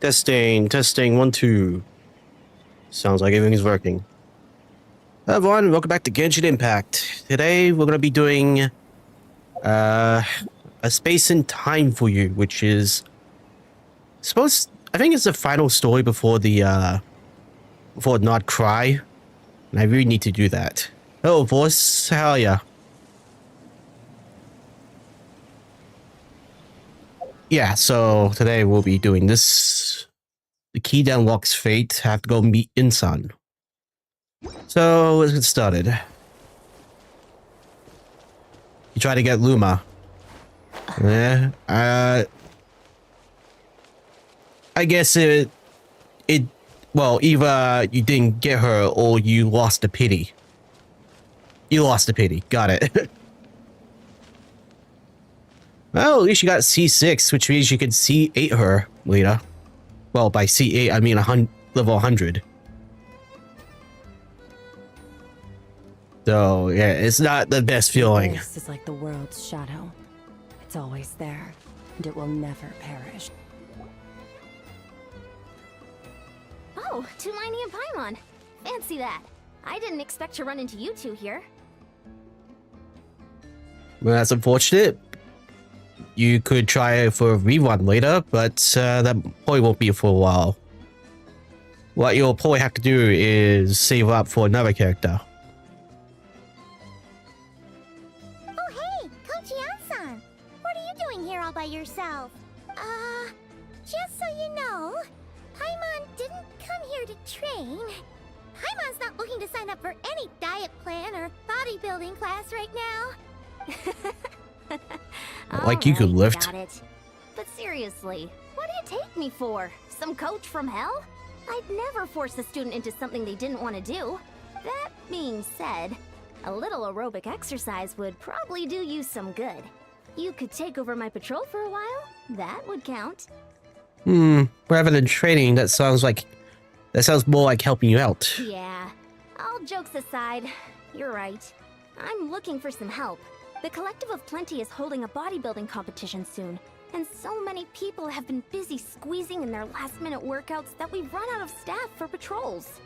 Testing, testing, 1, 2. Sounds like everything's working. Hello everyone, welcome back to Genshin Impact. Today we're going to be doing a space and time for you, which is I think it's the final story before the before Not Cry. And I really need to do that. Hello boss, how are ya? Yeah, so today we'll be doing this. The key that unlocks fate. Have to go meet Insan. So let's get started. You try to get Luma. Yeah. I guess well, either you didn't get her or you lost the pity. You lost the pity. Got it. Well, at least you got C6, which means you can C8 her later. Well, by C8, I mean level 100. So, yeah, it's not the best feeling. This is like the world's shadow. It's always there, and it will never perish. Oh, Tulani and Paimon. Fancy that. I didn't expect to run into you two here. Well, that's unfortunate. You could try it for a rerun later, but that probably won't be for a while. What you'll probably have to do is save up for another character. Oh hey, Coach Yan-san! What are you doing here all by yourself? Just so you know, Paimon didn't come here to train. Paimon's not looking to sign up for any diet plan or bodybuilding class right now. Like you could lift. Got it. But seriously, what do you take me for? Some coach from hell? I'd never force a student into something they didn't want to do. That being said, a little aerobic exercise would probably do you some good. You could take over my patrol for a while. That would count. Rather than training, that sounds more like helping you out. Yeah. All jokes aside, you're right. I'm looking for some help. The Collective of Plenty is holding a bodybuilding competition soon, and so many people have been busy squeezing in their last-minute workouts that we've run out of staff for patrols.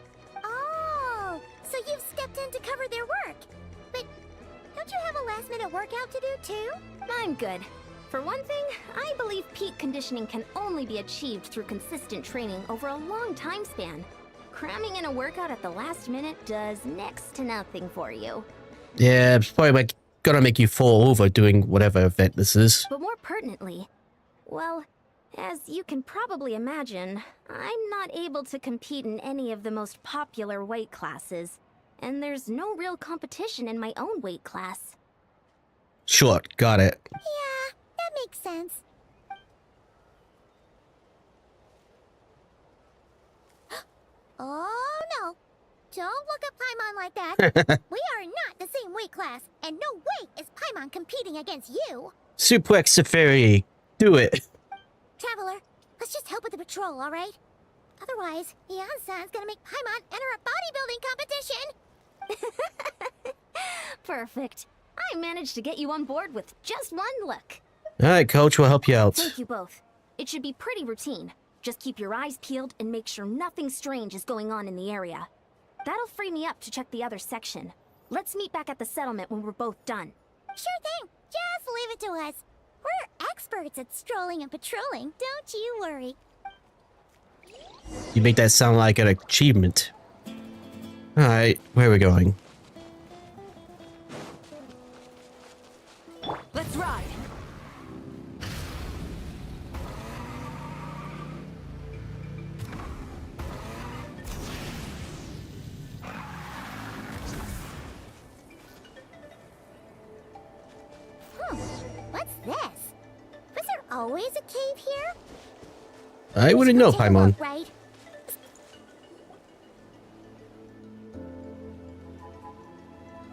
Oh, so you've stepped in to cover their work. But don't you have a last-minute workout to do too? I'm good. For one thing, I believe peak conditioning can only be achieved through consistent training over a long time span. Cramming in a workout at the last minute does next to nothing for you. Yeah, it's probably gonna make you fall over doing whatever event this is. But more pertinently, well, as you can probably imagine, I'm not able to compete in any of the most popular weight classes, and there's no real competition in my own weight class. Sure, got it. Yeah, that makes sense. Oh no! Don't look at Paimon like that. We are not the same weight class, and no way is Paimon competing against you. Suplex Safari, do it. Traveler, let's just help with the patrol, all right? Otherwise, Yan-san's gonna make Paimon enter a bodybuilding competition. Perfect. I managed to get you on board with just one look. Alright, coach, we'll help you out. Thank you both. It should be pretty routine. Just keep your eyes peeled and make sure nothing strange is going on in the area. That'll free me up to check the other section. Let's meet back at the settlement when we're both done. Sure thing. Just leave it to us. We're experts at strolling and patrolling, don't you worry. You make that sound like an achievement. Alright, where are we going? Let's ride! What's this? Was there always a cave here? I wouldn't know, Take a Paimon. look, right?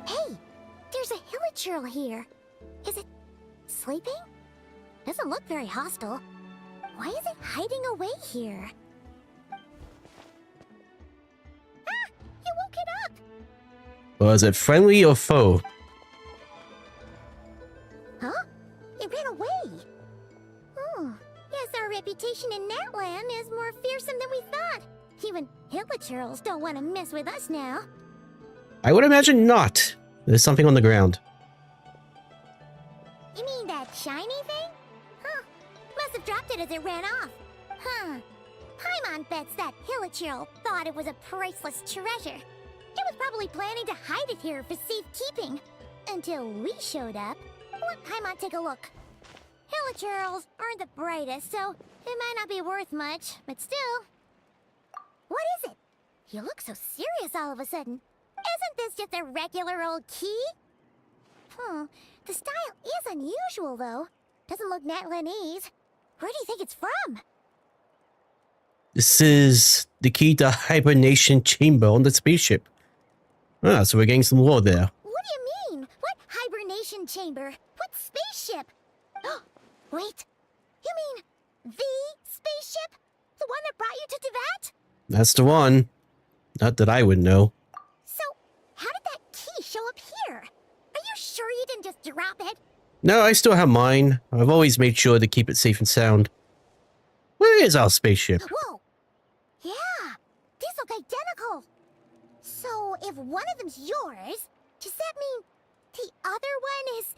Hey, there's a hilichurl here. Is it sleeping? Doesn't look very hostile. Why is it hiding away here? Ah! You woke it up! Was it friendly or foe? Huh? It ran away. Oh, guess our reputation in that land is more don't want to mess with us now. I would imagine not. There's something on the ground. You mean that shiny thing? Huh. Must have dropped it as it ran off. Huh. Paimon bets that Hilichurl thought it was a priceless treasure. It was probably planning to hide it here for safekeeping. Until we showed up. Let Paimon take a look. Hilichurls aren't the brightest, so it might not be worth much, but still. What is it? You look so serious all of a sudden. Isn't this just a regular old key? The style is unusual, though. Doesn't look Natlanese. Where do you think it's from? This is the key to hibernation chamber on the spaceship. Ah, so we're getting some lore there. What do you mean? What hibernation chamber? What spaceship? Wait, you mean the spaceship? The one that brought you to Teyvat? That's the one. Not that I would know. So, how did that key show up here? Are you sure you didn't just drop it? No, I still have mine. I've always made sure to keep it safe and sound. Where is our spaceship? Whoa! Yeah, these look identical. So, if one of them's yours, does that mean the other one is...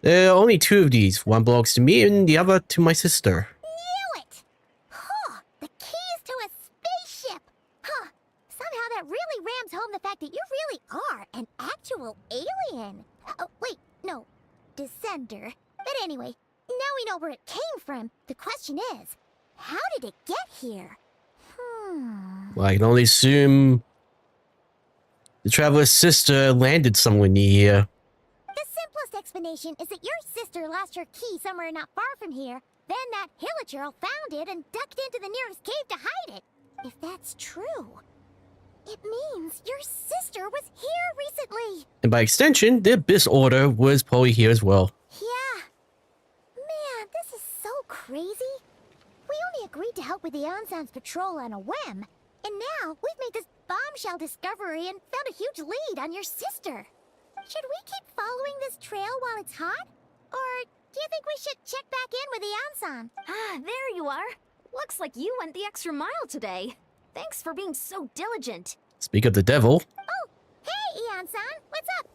There are only two of these. One belongs to me and the other to my sister. Knew it! Huh, the keys to a spaceship! Huh, somehow that really rams home the fact that you really are an actual alien. Oh, wait, no, descender. But anyway, now we know where it came from. The question is, how did it get here? Well, I can only assume the traveler's sister landed somewhere near here. The simplest explanation is that your sister lost her key somewhere not far from here. Then that Hilichurl found it and ducked into the nearest cave to hide it. If that's true, it means your sister was here recently. And by extension, the Abyss Order was probably here as well. Yeah. Man, this is so crazy. We only agreed to help with the Ansan's patrol on a whim. And now we've made this bombshell discovery and found a huge lead on your sister. Should we keep following this trail while it's hot? Or do you think we should check back in with the Ansan? Ah, there you are. Looks like you went the extra mile today. Thanks for being so diligent. Speak of the devil. Oh, hey, Ian-san, what's up?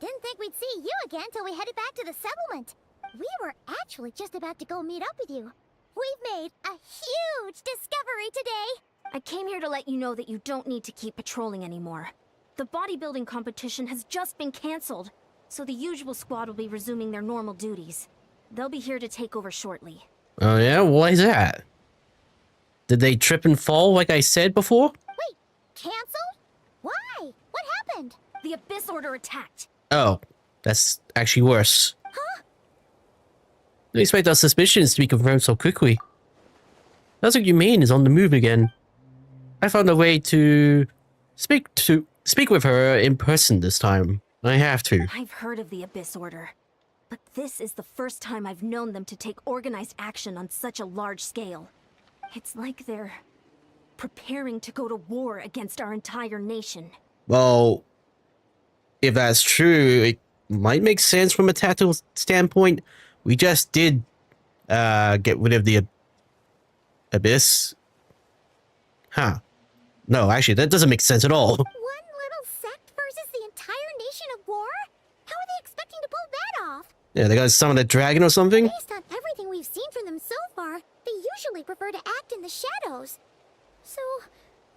Didn't think we'd see you again till we headed back to the settlement. We were actually just about to go meet up with you. We've made a huge discovery today. I came here to let you know that you don't need to keep patrolling anymore. The bodybuilding competition has just been cancelled, so the usual squad will be resuming their normal duties. They'll be here to take over shortly. Oh yeah? Why is that? Did they trip and fall like I said before? Wait, canceled? Why? What happened? The Abyss Order attacked. Oh, that's actually worse. Huh? Didn't expect our suspicions to be confirmed so quickly. That's what you mean is on the move again. I found a way to speak with her in person this time. I have to. I've heard of the Abyss Order, but this is the first time I've known them to take organized action on such a large scale. It's like they're preparing to go to war against our entire nation. Well, if that's true, it might make sense from a tactical standpoint. We just did get rid of the Abyss. Huh. No, actually, that doesn't make sense at all. One little sect versus the entire nation of war? How are they expecting to pull that off? Yeah, they got summon a dragon or something? Based on everything we've seen from them so far, they usually prefer to act in the shadows. So,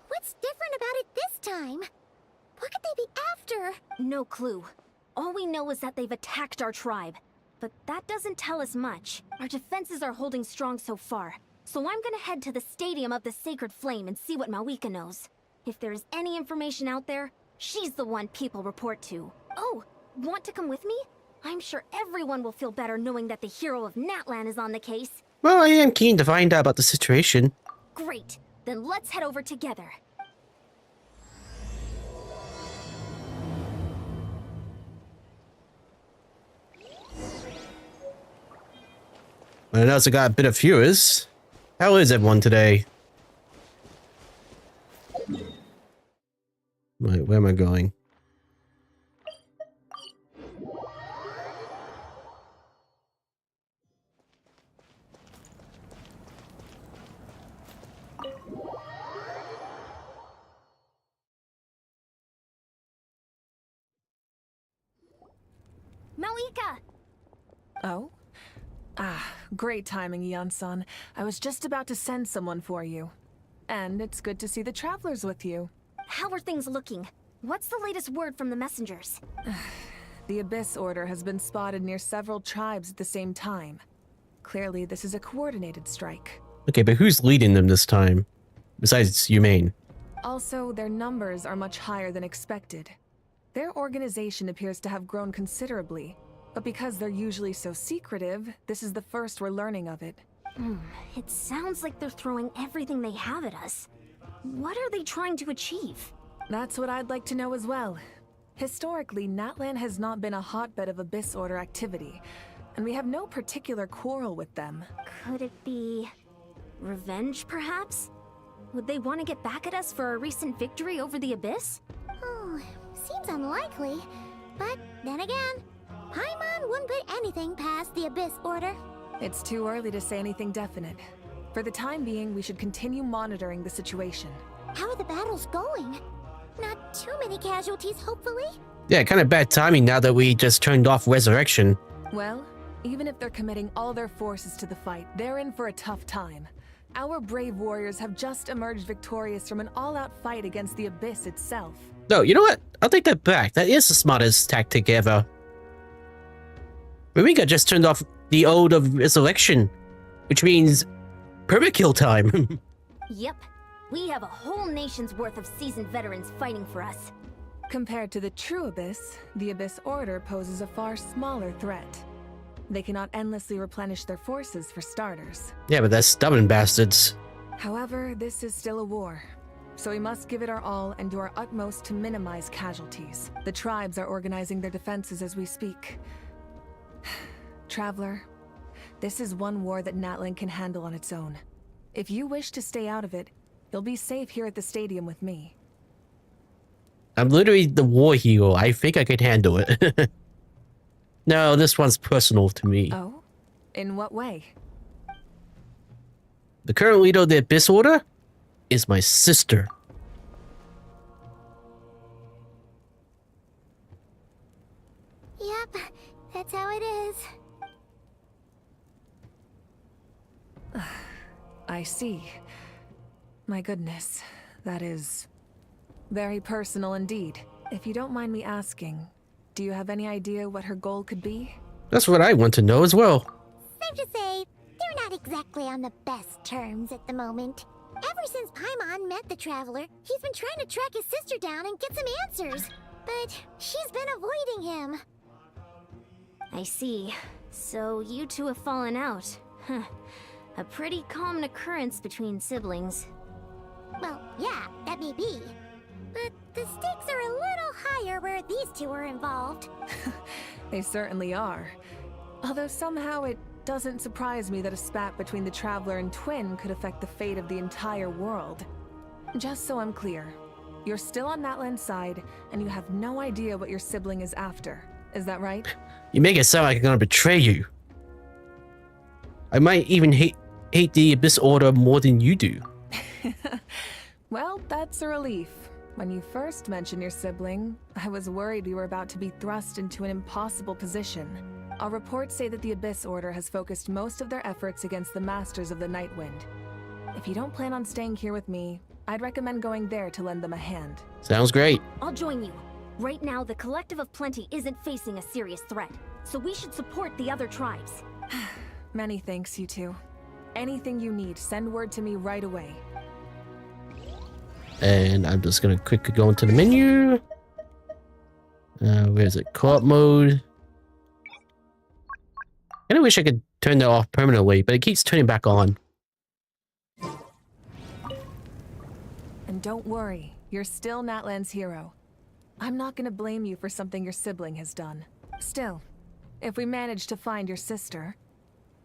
what's different about it this time? What could they be after? No clue. All we know is that they've attacked our tribe. But that doesn't tell us much. Our defenses are holding strong so far. So I'm gonna head to the Stadium of the Sacred Flame and see what Mawika knows. If there's any information out there, she's the one people report to. Oh, want to come with me? I'm sure everyone will feel better knowing that the hero of Natlan is on the case. Well, I am keen to find out about the situation. Great. Then let's head over together. I noticed I got a bit of viewers. How is everyone today? Wait, where am I going? Malika! Oh? Ah, great timing, Ian-san. I was just about to send someone for you. And it's good to see the travelers with you. How are things looking? What's the latest word from the messengers? The Abyss Order has been spotted near several tribes at the same time. Clearly, this is a coordinated strike. Okay, but who's leading them this time? Besides Yumaine. Also, their numbers are much higher than expected. Their organization appears to have grown considerably, but because they're usually so secretive, this is the first we're learning of it. It sounds like they're throwing everything they have at us. What are they trying to achieve? That's what I'd like to know as well. Historically, Natlan has not been a hotbed of Abyss Order activity, and we have no particular quarrel with them. Could it be revenge, perhaps? Would they want to get back at us for our recent victory over the Abyss? Oh, seems unlikely. But then again, Paimon wouldn't put anything past the Abyss Order. It's too early to say anything definite. For the time being, we should continue monitoring the situation. How are the battles going? Not too many casualties, hopefully? Yeah, kind of bad timing now that we just turned off Resurrection. Well, even if they're committing all their forces to the fight, they're in for a tough time. Our brave warriors have just emerged victorious from an all-out fight against the Abyss itself. No, you know what? I'll take that back. That is the smartest tactic ever. Marika just turned off the Ode of Resurrection, which means permakill time. Yep. We have a whole nation's worth of seasoned veterans fighting for us. Compared to the true Abyss, the Abyss Order poses a far smaller threat. They cannot endlessly replenish their forces for starters. Yeah, but they're stubborn bastards. However, this is still a war, so we must give it our all and do our utmost to minimize casualties. The tribes are organizing their defenses as we speak. Traveler, this is one war that Natlan can handle on its own. If you wish to stay out of it, you'll be safe here at the stadium with me. I'm literally the war hero. I think I could handle it. No, this one's personal to me. Oh? In what way? The current leader of the Abyss Order is my sister. Yep, that's how it is. I see. My goodness, that is very personal indeed. If you don't mind me asking, do you have any idea what her goal could be? That's what I want to know as well. Safe to say, they're not exactly on the best terms at the moment. Ever since Paimon met the Traveler, he's been trying to track his sister down and get some answers. But she's been avoiding him. I see. So you two have fallen out. Huh. A pretty common occurrence between siblings. Well, yeah, that may be. But the stakes are a little higher where these two are involved. They certainly are. Although somehow it doesn't surprise me that a spat between the Traveler and Twin could affect the fate of the entire world. Just so I'm clear, you're still on Natlan's side, and you have no idea what your sibling is after. Is that right? You make it sound like I'm gonna betray you. I might even hate the Abyss Order more than you do. Well, that's a relief. When you first mentioned your sibling, I was worried we were about to be thrust into an impossible position. Our reports say that the Abyss Order has focused most of their efforts against the Masters of the Nightwind. If you don't plan on staying here with me, I'd recommend going there to lend them a hand. Sounds great. I'll join you. Right now, the Collective of Plenty isn't facing a serious threat, so we should support the other tribes. Many thanks, you two. Anything you need, send word to me right away. And I'm just gonna quickly go into the menu. Where's it? Co-op mode. I wish I could turn that off permanently, but it keeps turning back on. And don't worry, you're still Natlan's hero. I'm not gonna blame you for something your sibling has done. Still, if we manage to find your sister,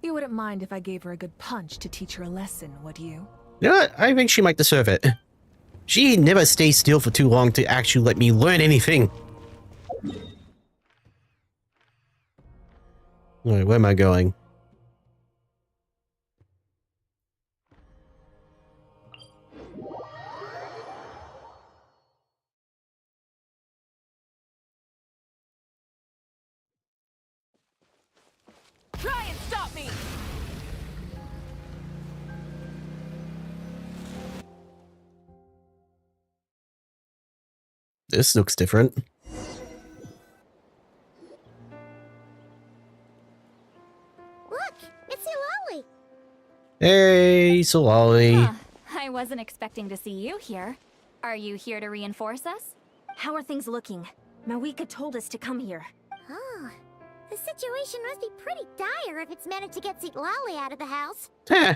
you wouldn't mind if I gave her a good punch to teach her a lesson, would you? You know what? I think she might deserve it. She never stays still for too long to actually let me learn anything. Alright, where am I going? This looks different. Look, it's Ilali. Hey, Solali. Huh. I wasn't expecting to see you here. Are you here to reinforce us? How are things looking? Mawika told us to come here. Oh, the situation must be pretty dire if it's managed to get Lali out of the house. Heh.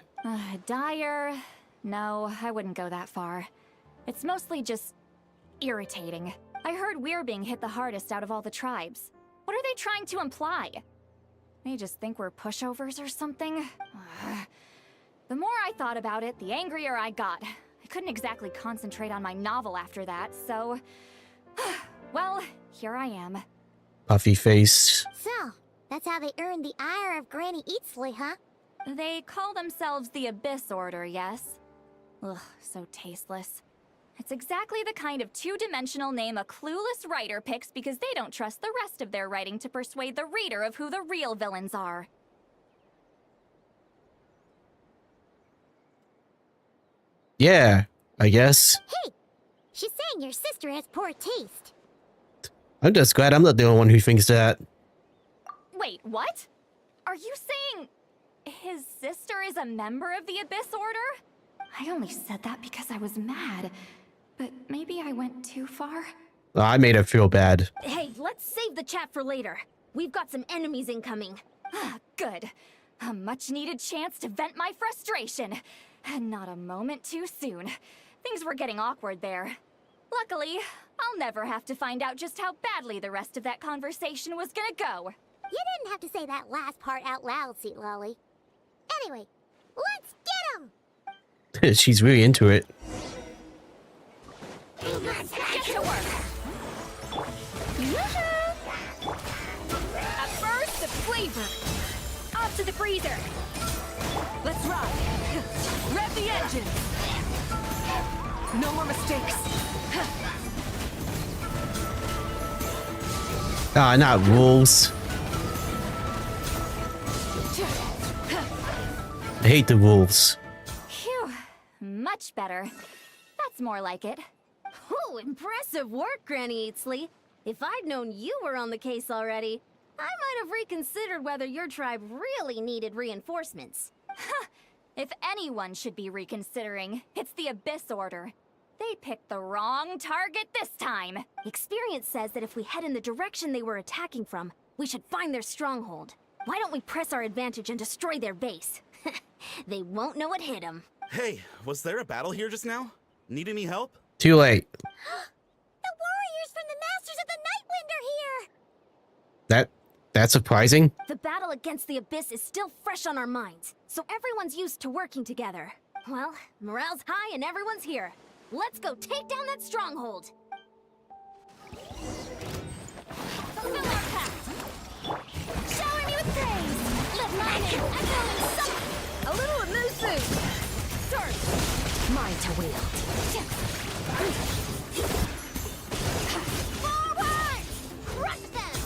Dire? No, I wouldn't go that far. It's mostly just irritating. I heard we're being hit the hardest out of all the tribes. What are they trying to imply? They just think we're pushovers or something? The more I thought about it, the angrier I got. I couldn't exactly concentrate on my novel after that, so... well, here I am. Puffy face. So, that's how they earned the ire of Granny Eatsley, huh? They call themselves the Abyss Order, yes? Ugh, so tasteless. It's exactly the kind of two-dimensional name a clueless writer picks because they don't trust the rest of their writing to persuade the reader of who the real villains are. Yeah, I guess. Hey! She's saying your sister has poor taste. I'm just glad I'm not the only one who thinks that. Wait, what? Are you saying his sister is a member of the Abyss Order? I only said that because I was mad, but maybe I went too far. I made her feel bad. Hey, let's save the chat for later. We've got some enemies incoming. Good. A much-needed chance to vent my frustration. And not a moment too soon. Things were getting awkward there. Luckily, I'll never have to find out just how badly the rest of that conversation was gonna go. You didn't have to say that last part out loud, Lali. Anyway, let's get 'em! She's really into it. Get to work! At first, the flavor. Off to the freezer. Let's ride. Rev the engine. No more mistakes. Ah, not wolves. I hate the wolves. Phew. Much better. That's more like it. Oh, impressive work, Granny Eatsley. If I'd known you were on the case already, I might have reconsidered whether your tribe really needed reinforcements. If anyone should be reconsidering, it's the Abyss Order. They picked the wrong target this time. Experience says that if we head in the direction they were attacking from, we should find their stronghold. Why don't we press our advantage and destroy their base? They won't know it hit them. Hey, was there a battle here just now? Need any help? Too late. The warriors from the Masters of the Nightwind are here! That's surprising. The battle against the Abyss is still fresh on our minds, so everyone's used to working together. Well, morale's high and everyone's here. Let's go take down that stronghold! Fulfill our pact! Shower me with praise! Let my name echo in summer! A little of Musu! Surge! Mine to wield. Forward! Crush them!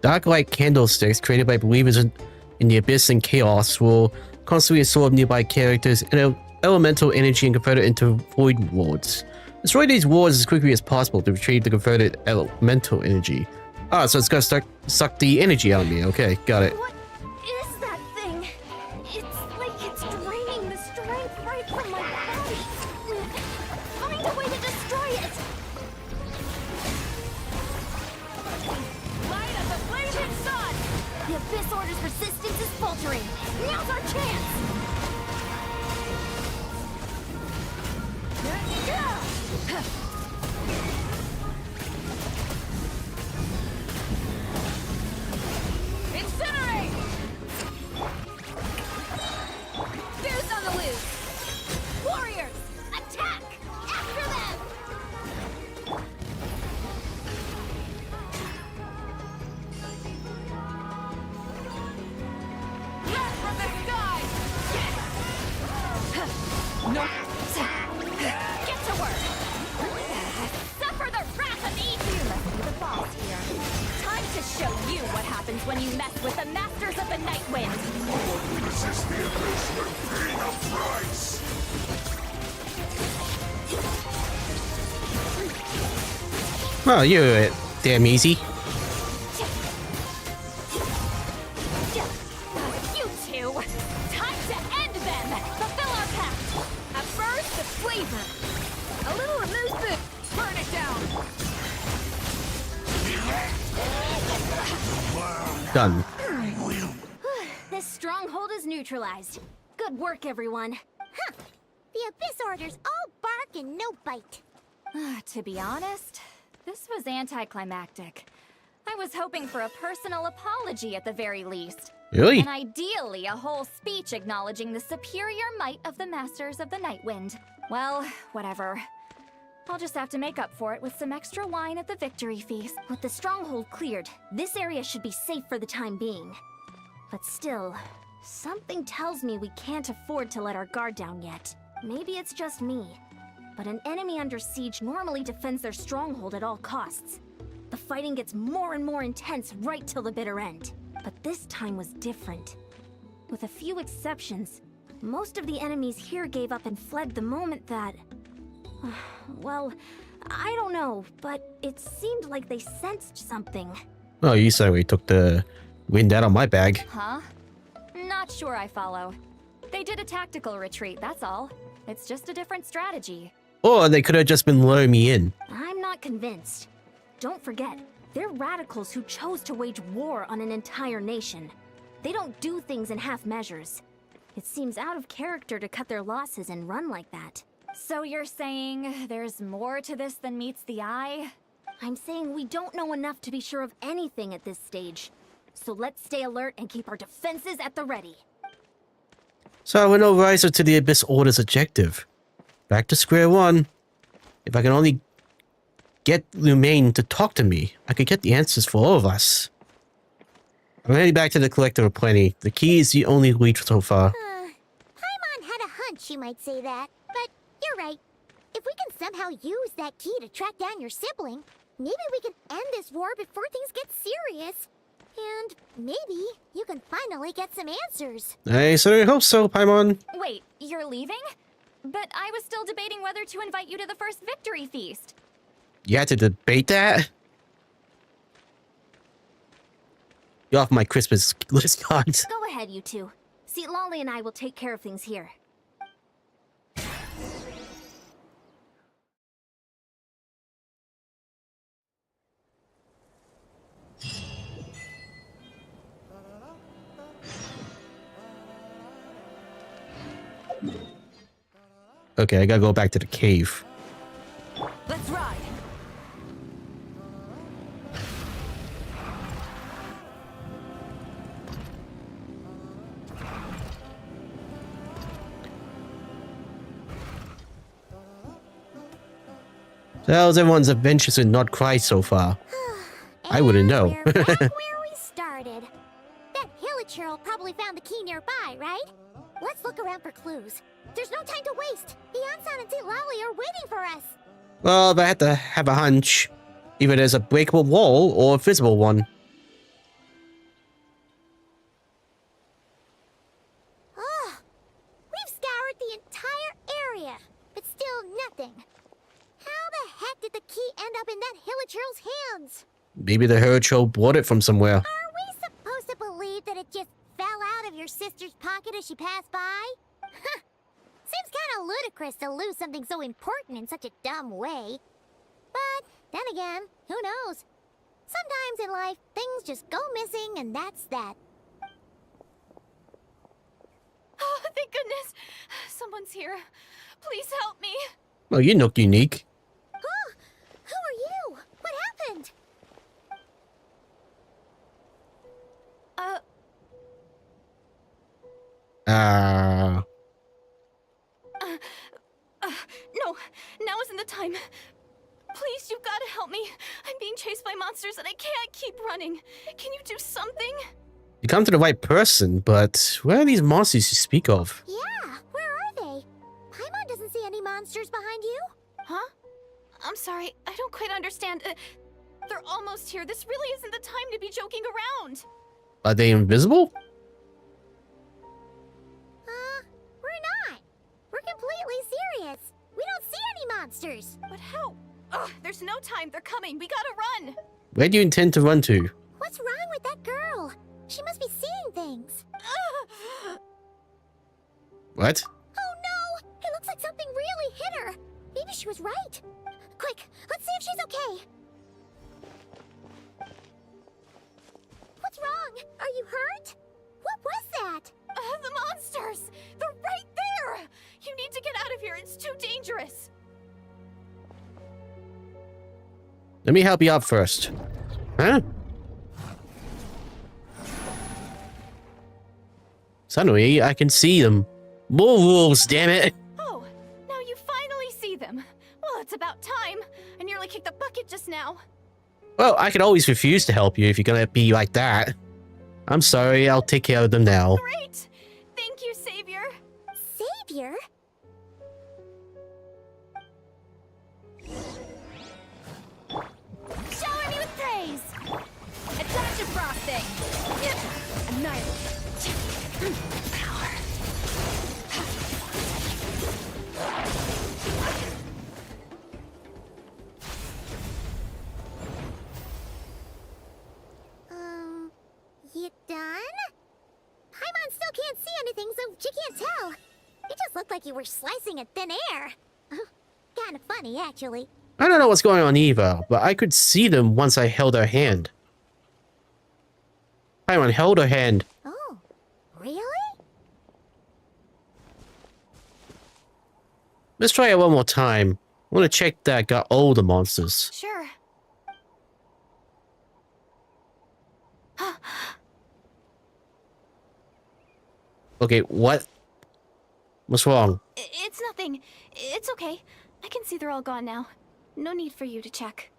Dark light candlesticks created by believers in the abyss and chaos will constantly absorb nearby characters and elemental energy and convert it into void wards. Destroy these wards as quickly as possible to retrieve the converted elemental energy. Ah, so it's gonna suck the energy out of me. Okay, got it. What is that thing? It's like it's draining the strength right from my body. Find a way to destroy it! Light up the blazing sun! The Abyss Order's resistance is faltering. Now's our chance! Incinerate! Goose on the loose! Warriors, attack! After them! Wrath from the sky! No. Get to work! Suffer the wrath of Eve! You must be the boss here. Time to show you what happens when you mess with the Masters of the the Night Wind! Resist the abyss will pay the price! Well, you're damn easy. You two! Time to end them! Fulfill our pact! At first, the flavor! A little amuse-bouche! Burn it down! Done. This stronghold is neutralized. Good work, everyone. Huh. The Abyss Order's all bark and no bite. To be honest, this was anticlimactic. I was hoping for a personal apology at the very least. Really? And ideally, a whole speech acknowledging the superior might of the Masters of the Night Wind. Well, whatever. I'll just have to make up for it with some extra wine at the victory feast. With the stronghold cleared, this area should be safe for the time being. But still, something tells me we can't afford to let our guard down yet. Maybe it's just me, but an enemy under siege normally defends their stronghold at all costs. The fighting gets more and more intense right till the bitter end. But this time was different. With a few exceptions, most of the enemies here gave up and fled the moment that... well, I don't know, but it seemed like they sensed something. Oh, you certainly took the wind out of my bag. Huh? Not sure I follow. They did a tactical retreat, that's all. It's just a different strategy. Or they could have just been luring me in. I'm not convinced. Don't forget, they're radicals who chose to wage war on an entire nation. They don't do things in half measures. It seems out of character to cut their losses and run like that. So you're saying there's more to this than meets the eye? I'm saying we don't know enough to be sure of anything at this stage. So let's stay alert and keep our defenses at the ready. So we're no riser to the Abyss Order's objective. Back to square one. If I can only get Lumaine to talk to me, I could get the answers for all of us. I'm heading back to the Collector of Plenty. The key is the only lead so far. Paimon had a hunch you might say that, but you're right. If we can somehow use that key to track down your sibling, maybe we can end this war before things get serious. And maybe you can finally get some answers. I certainly hope so, Paimon. Wait, you're leaving? But I was still debating whether to invite you to the first victory feast. You had to debate that? You're off my Christmas list cards. Go ahead, you two. See, Lolly and I will take care of things here. Okay, I gotta go back to the cave. Let's ride! So how's everyone's adventures in Not Cry so far? I wouldn't know. We're back where we started. That Hilichurl probably found the key nearby, right? Let's look around for clues. There's no time to waste. Beyonsan and St. Lolly are waiting for us. Well, if I had to have a hunch, either there's a breakable wall or a visible one. Oh, we've scoured the entire area, but still nothing. How the heck did the key end up in that Hilichurl's hands? Maybe the Hurcho brought it from somewhere. Are we supposed to believe that it just fell out of your sister's pocket as she passed by? Huh. Seems kind of ludicrous to lose something so important in such a dumb way. But then again, who knows? Sometimes in life, things just go missing and that's that. Oh, thank goodness! Someone's here. Please help me! Well, you look unique. Oh, who are you? What happened? No, now isn't the time. Please, you've got to help me. I'm being chased by monsters and I can't keep running. Can you do something? You come to the right person, but where are these monsters you speak of? Yeah, where are they? Paimon doesn't see any monsters behind you. Huh? I'm sorry, I don't quite understand. They're almost here. This really isn't the time to be joking around. Are they invisible? monsters. But how? Ugh, there's no time. They're coming. We gotta run. Where do you intend to run to? What's wrong with that girl? She must be seeing things. What? Oh no! It looks like something really hit her. Maybe she was right. Quick, let's see if she's okay. What's wrong? Are you hurt? What was that? The monsters! They're right there! You need to get out of here. It's too dangerous. Let me help you out first. Huh? Suddenly, I can see them. More wolves, damn it! Oh, now you finally see them. Well, it's about time. I nearly kicked the bucket just now. Well, I can always refuse to help you if you're gonna be like that. I'm sorry, I'll take care of them now. Great! Thank you, Savior. Savior? Shower me with praise! Attack your frosting! Annihilate! Power. You done? Paimon still can't see anything, so she can't tell. It just looked like you were slicing at thin air. Kinda funny, actually. I don't know what's going on either, but I could see them once I held her hand. Paimon held her hand. Oh, really? Let's try it one more time. I want to check that I got all the monsters. Sure. Okay, what? What's wrong? It's nothing. It's okay. I can see they're all gone now. No need for you to check.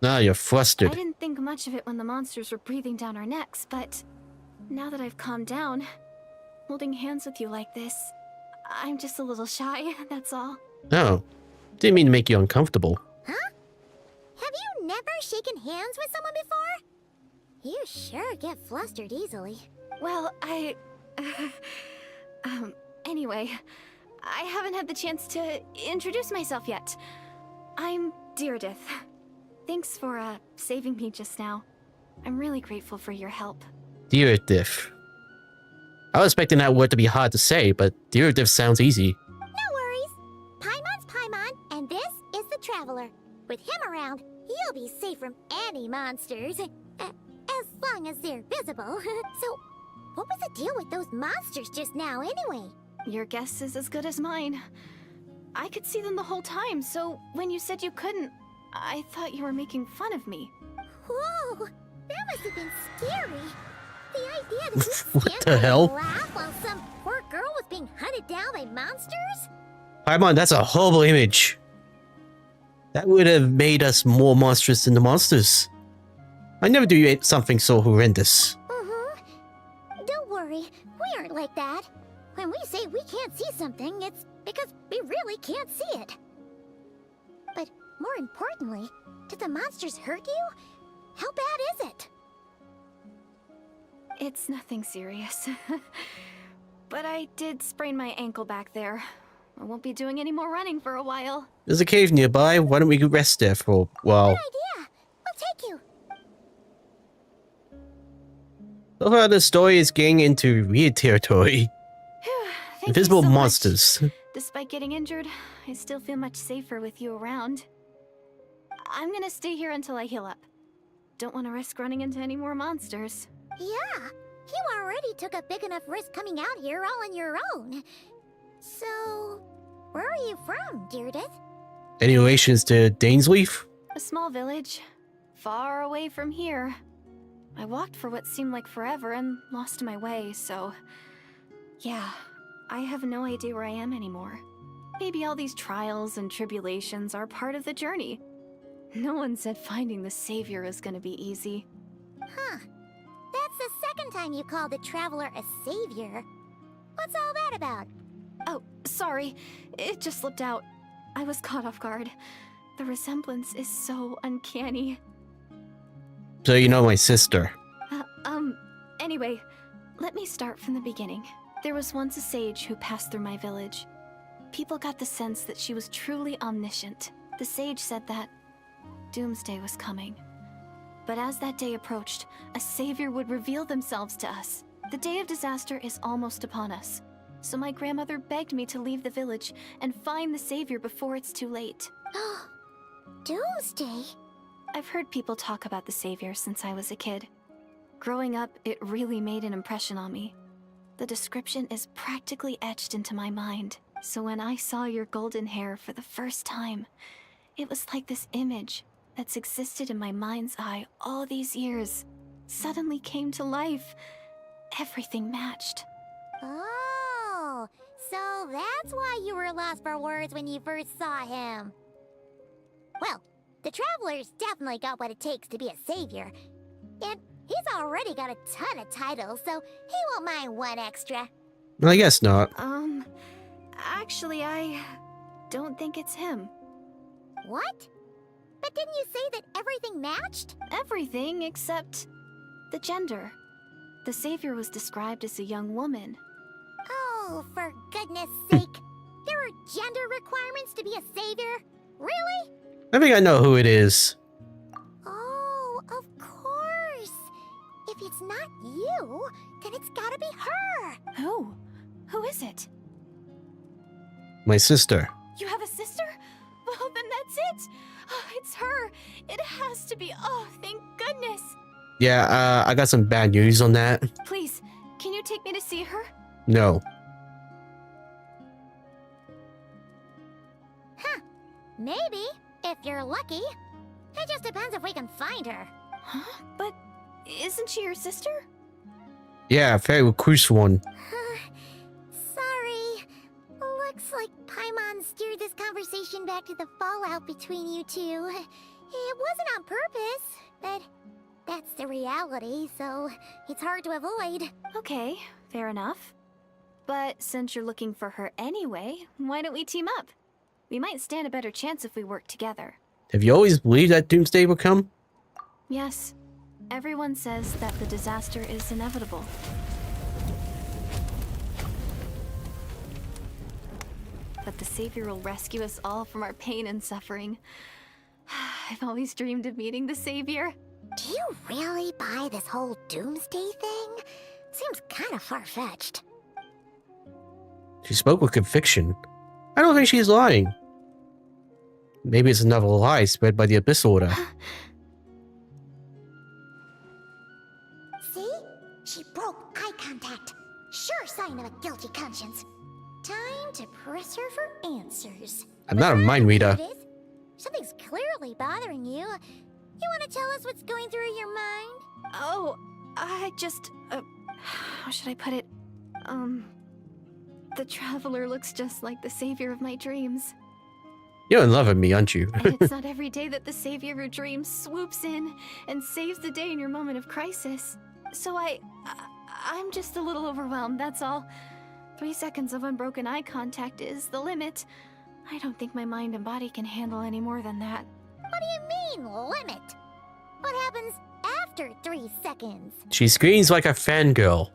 Nah, you're I flustered. didn't think much of it when the monsters were breathing down our necks, but now that I've calmed down, holding hands with you like this, I'm just a little shy, that's all. No. Didn't mean to make you uncomfortable. Huh? Have you never shaken hands with someone before? You sure get flustered easily. Well, anyway, I haven't had the chance to introduce myself yet. I'm Deirdith. Thanks for, saving me just now. I'm really grateful for your help. Deirdith. I was expecting that word to be hard to say, but Deirdith sounds easy. No worries. Paimon's Paimon, and this is the Traveler. With him around, you'll be safe from any monsters. As long as they're visible. So, what was the deal with those monsters just now, anyway? Your guess is as good as mine. I could see them the whole time, so when you said you couldn't, I thought you were making fun of me. Whoa! That must have been scary. The idea that you'd What stand the there hell? and laugh while some poor girl was being hunted down by monsters? Paimon, that's a horrible image. That would have made us more monstrous than the monsters. I never do something so horrendous. Don't worry, we aren't like that. When we say we can't see something, it's because we really can't see it. But more importantly, did the monsters hurt you? How bad is it? It's nothing serious. But I did sprain my ankle back there. I won't be doing any more running for a while. There's a cave nearby. Why don't we rest there for a while? Good idea. We'll take you. So far, the story is getting into weird territory. Thank Invisible you so much. monsters. Despite getting injured, I still feel much safer with you around. I'm gonna stay here until I heal up. Don't want to risk running into any more monsters. Yeah, you already took a big enough risk coming out here all on your own. So, where are you from, Deirdith? Any relations to Dainsleaf? A small village, far away from here. I walked for what seemed like forever and lost my way, so... Yeah, I have no idea where I am anymore. Maybe all these trials and tribulations are part of the journey. No one said finding the Savior is gonna be easy. Huh. That's the second time you called the Traveler a savior. What's all that about? Oh, sorry. It just slipped out. I was caught off guard. The resemblance is so uncanny. So you know my sister. Anyway, let me start from the beginning. There was once a sage who passed through my village. people got the sense that she was truly omniscient. The sage said that doomsday was coming. But as that day approached, a savior would reveal themselves to us. The day of disaster is almost upon us. So my grandmother begged me to leave the village and find the savior before it's too late. Doomsday? I've heard people talk about the savior since I was a kid. Growing up, it really made an impression on me. The description is practically etched into my mind. So when I saw your golden hair for the first time, it was like this image that's existed in my mind's eye all these years suddenly came to life. Everything matched. Oh, so that's why you were lost for words when you first saw him. Well, the Traveler's definitely got what it takes to be a savior. And he's already got a ton of titles, so he won't mind one extra. I guess not. Actually, I don't think it's him. What? But didn't you say that everything matched? Everything except the gender. The savior was described as a young woman. Oh, for goodness sake. There are gender requirements to be a savior? Really? I think I know who it is. Oh, of course. If it's not you, then it's gotta be her. Who? Who is it? My sister. You have a sister? Well, then that's it. Oh, it's her. It has to be. Oh, thank goodness. Yeah, I got some bad news on that. Please, can you take me to see her? No. Huh. Maybe, if you're lucky. It just depends if we can find her. Huh? But isn't she your sister? Yeah, very crucial one. Sorry. Looks like Paimon steered this conversation back to the fallout between you two. It wasn't on purpose, but that's the reality, so it's hard to avoid. Okay, fair enough. But since you're looking for her anyway, why don't we team up? We might stand a better chance if we work together. Have you always believed that doomsday will come? Yes. Everyone says that the disaster is inevitable. But the savior will rescue us all from our pain and suffering. I've always dreamed of meeting the savior. Do you really buy this whole doomsday thing? Seems kind of far-fetched. She spoke with conviction. I don't think she's lying. Maybe it's another lie spread by the Abyss Order. See? She broke eye contact. Sure sign of a guilty conscience. Time to press her for answers. I'm not a mind reader. It is. Something's clearly bothering you. You want to tell us what's going through your mind? Oh, I just... how should I put it? The Traveler looks just like the savior of my dreams. You're in love with me, aren't you? And it's not every day that the savior of your dreams swoops in and saves the day in your moment of crisis. So I'm just a little overwhelmed, that's all. 3 seconds of unbroken eye contact is the limit. I don't think my mind and body can handle any more than that. What do you mean, limit? What happens after 3 seconds? She screams like a fangirl.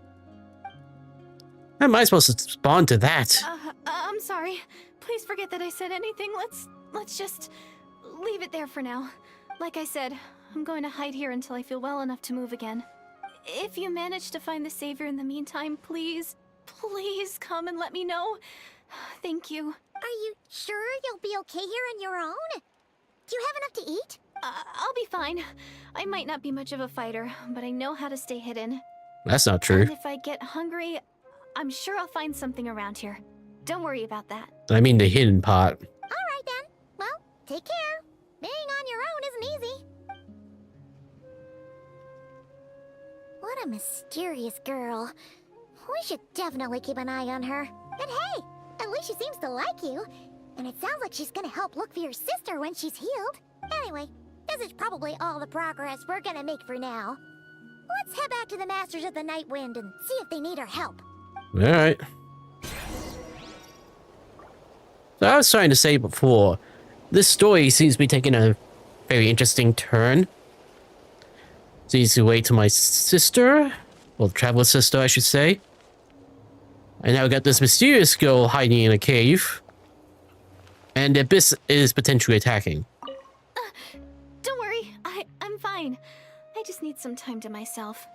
How am I supposed to respond to that? I'm sorry. Please forget that I said anything. Let's just leave it there for now. Like I said, I'm going to hide here until I feel well enough to move again. If you manage to find the savior in the meantime, please come and let me know. Thank you. Are you sure you'll be okay here on your own? Do you have enough to eat? I'll be fine. I might not be much of a fighter, but I know how to stay hidden. That's not true. And if I get hungry, I'm sure I'll find something around here. Don't worry about that. I mean the hidden part. Alright then. Well, take care. Being on your own isn't easy. What a mysterious girl. We should definitely keep an eye on her. And hey, at least she seems to like you. And it sounds like she's gonna help look for your sister when she's healed. Anyway, this is probably all the progress we're gonna make for now. Let's head back to the Masters of the Night Wind and see if they need our help. Alright. So I was trying to say before, this story seems to be taking a very interesting turn. Seems to wait to my sister, well, Traveler's sister, I should say. And now we got this mysterious girl hiding in a cave. And the Abyss is potentially attacking. Don't worry, I'm fine. I just need some time to myself.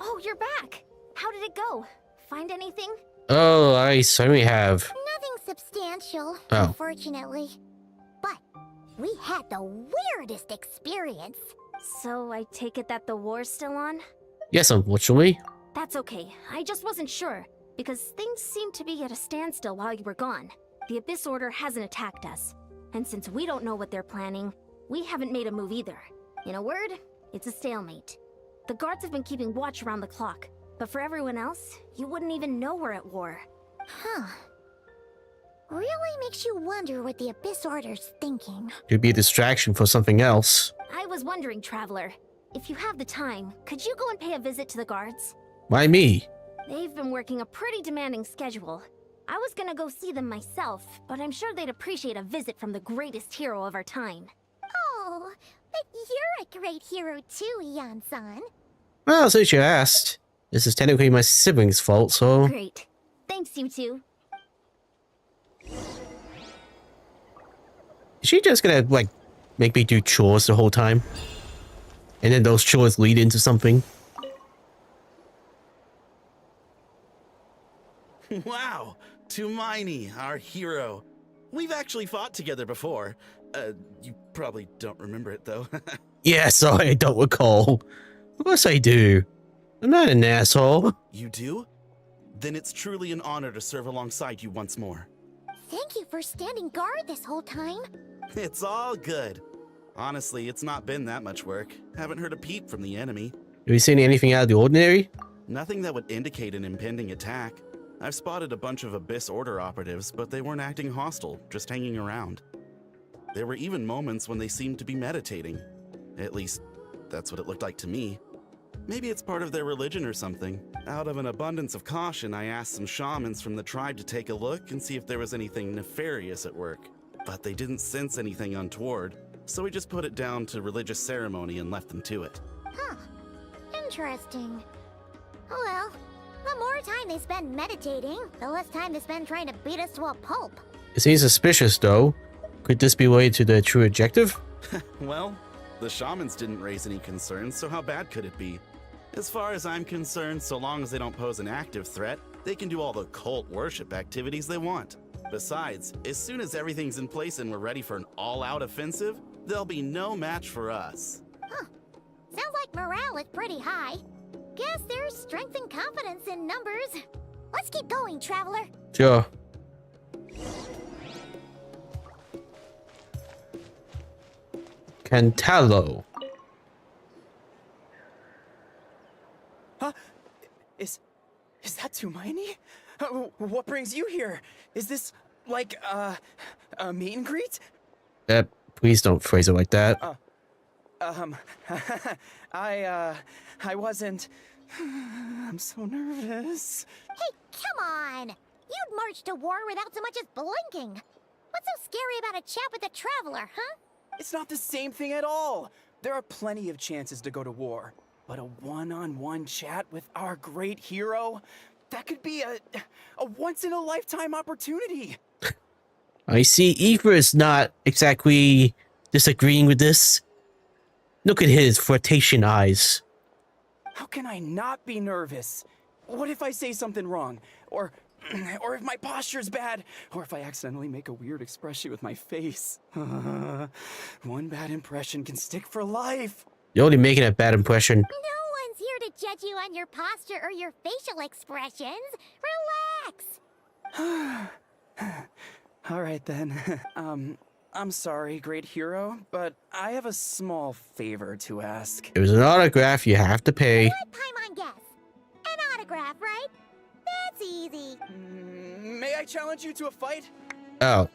Oh, you're back! How did it go? Find anything? Oh, I certainly have. Nothing substantial, Oh. unfortunately. But we had the weirdest experience. So I take it that the war's still on? Yes, unfortunately. That's okay. I just wasn't sure, because things seemed to be at a standstill while you were gone. The Abyss Order hasn't attacked us. And since we don't know what they're planning, we haven't made a move either. In a word, it's a stalemate. The guards have been keeping watch around the clock, but for everyone else, you wouldn't even know we're at war. Huh. Really makes you wonder what the Abyss Order's thinking. Could be a distraction for something else. I was wondering, Traveler, if you have the time, could you go and pay a visit to the guards? Why me? They've been working a pretty demanding schedule. I was gonna go see them myself, but I'm sure they'd appreciate a visit from the greatest hero of our time. Oh, but you're a great hero too, Ian-san. Well, since you asked, this is technically my siblings' fault, so... Great. Thanks, you two. Is she just gonna, like, make me do chores the whole time? And then those chores lead into something? Wow, Tumaini, our hero. We've actually fought together before. You probably don't remember it, though. Yeah, sorry, I don't recall. Of course I do. I'm not an asshole. You do? Then it's truly an honor to serve alongside you once more. Thank you for standing guard this whole time. It's all good. Honestly, it's not been that much work. Haven't heard a peep from the enemy. Have you seen anything out of the ordinary? Nothing that would indicate an impending attack. I've spotted a bunch of Abyss Order operatives, but they weren't acting hostile, just hanging around. There were even moments when they seemed to be meditating. At least, that's what it looked like to me. Maybe it's part of their religion or something. Out of an abundance of caution, I asked some shamans from the tribe to take a look and see if there was anything nefarious at work. But they didn't sense anything untoward, so we just put it down to religious ceremony and left them to it. Huh. Interesting. Oh well. The more time they spend meditating, the less time they spend trying to beat us to a pulp. It seems suspicious, though. Could this be related to the true objective? Well, the shamans didn't raise any concerns, so how bad could it be? As far as I'm concerned, so long as they don't pose an active threat, they can do all the cult worship activities they want. Besides, as soon as everything's in place and we're ready for an all-out offensive, there'll be no match for us. Huh. Sounds like morale is pretty high. Guess there's strength and confidence in numbers. Let's keep going, Traveler. Sure. Cantalo. Huh? Is that Tumaini? What brings you here? Is this, like, a meet and greet? Please don't phrase it like that. I wasn't... I'm so nervous. Hey, come on! You'd march to war without so much as blinking. What's so scary about a chat with a Traveler, huh? It's not the same thing at all. There are plenty of chances to go to war. But a one-on-one chat with our great hero? That could be a once-in-a-lifetime opportunity. I see Eva is not exactly disagreeing with this. Look at his flirtation eyes. How can I not be nervous? What if I say something wrong? Or if my posture's bad? Or if I accidentally make a weird expression with my face? One bad impression can stick for life. You're only making a bad impression. No one's here to judge you on your posture or your facial expressions. Relax! All right then. I'm sorry, great hero, but I have a small favor to ask. It was an autograph you have to pay. Let Paimon guess. An autograph, right? That's easy. May I challenge you to a fight? Oh.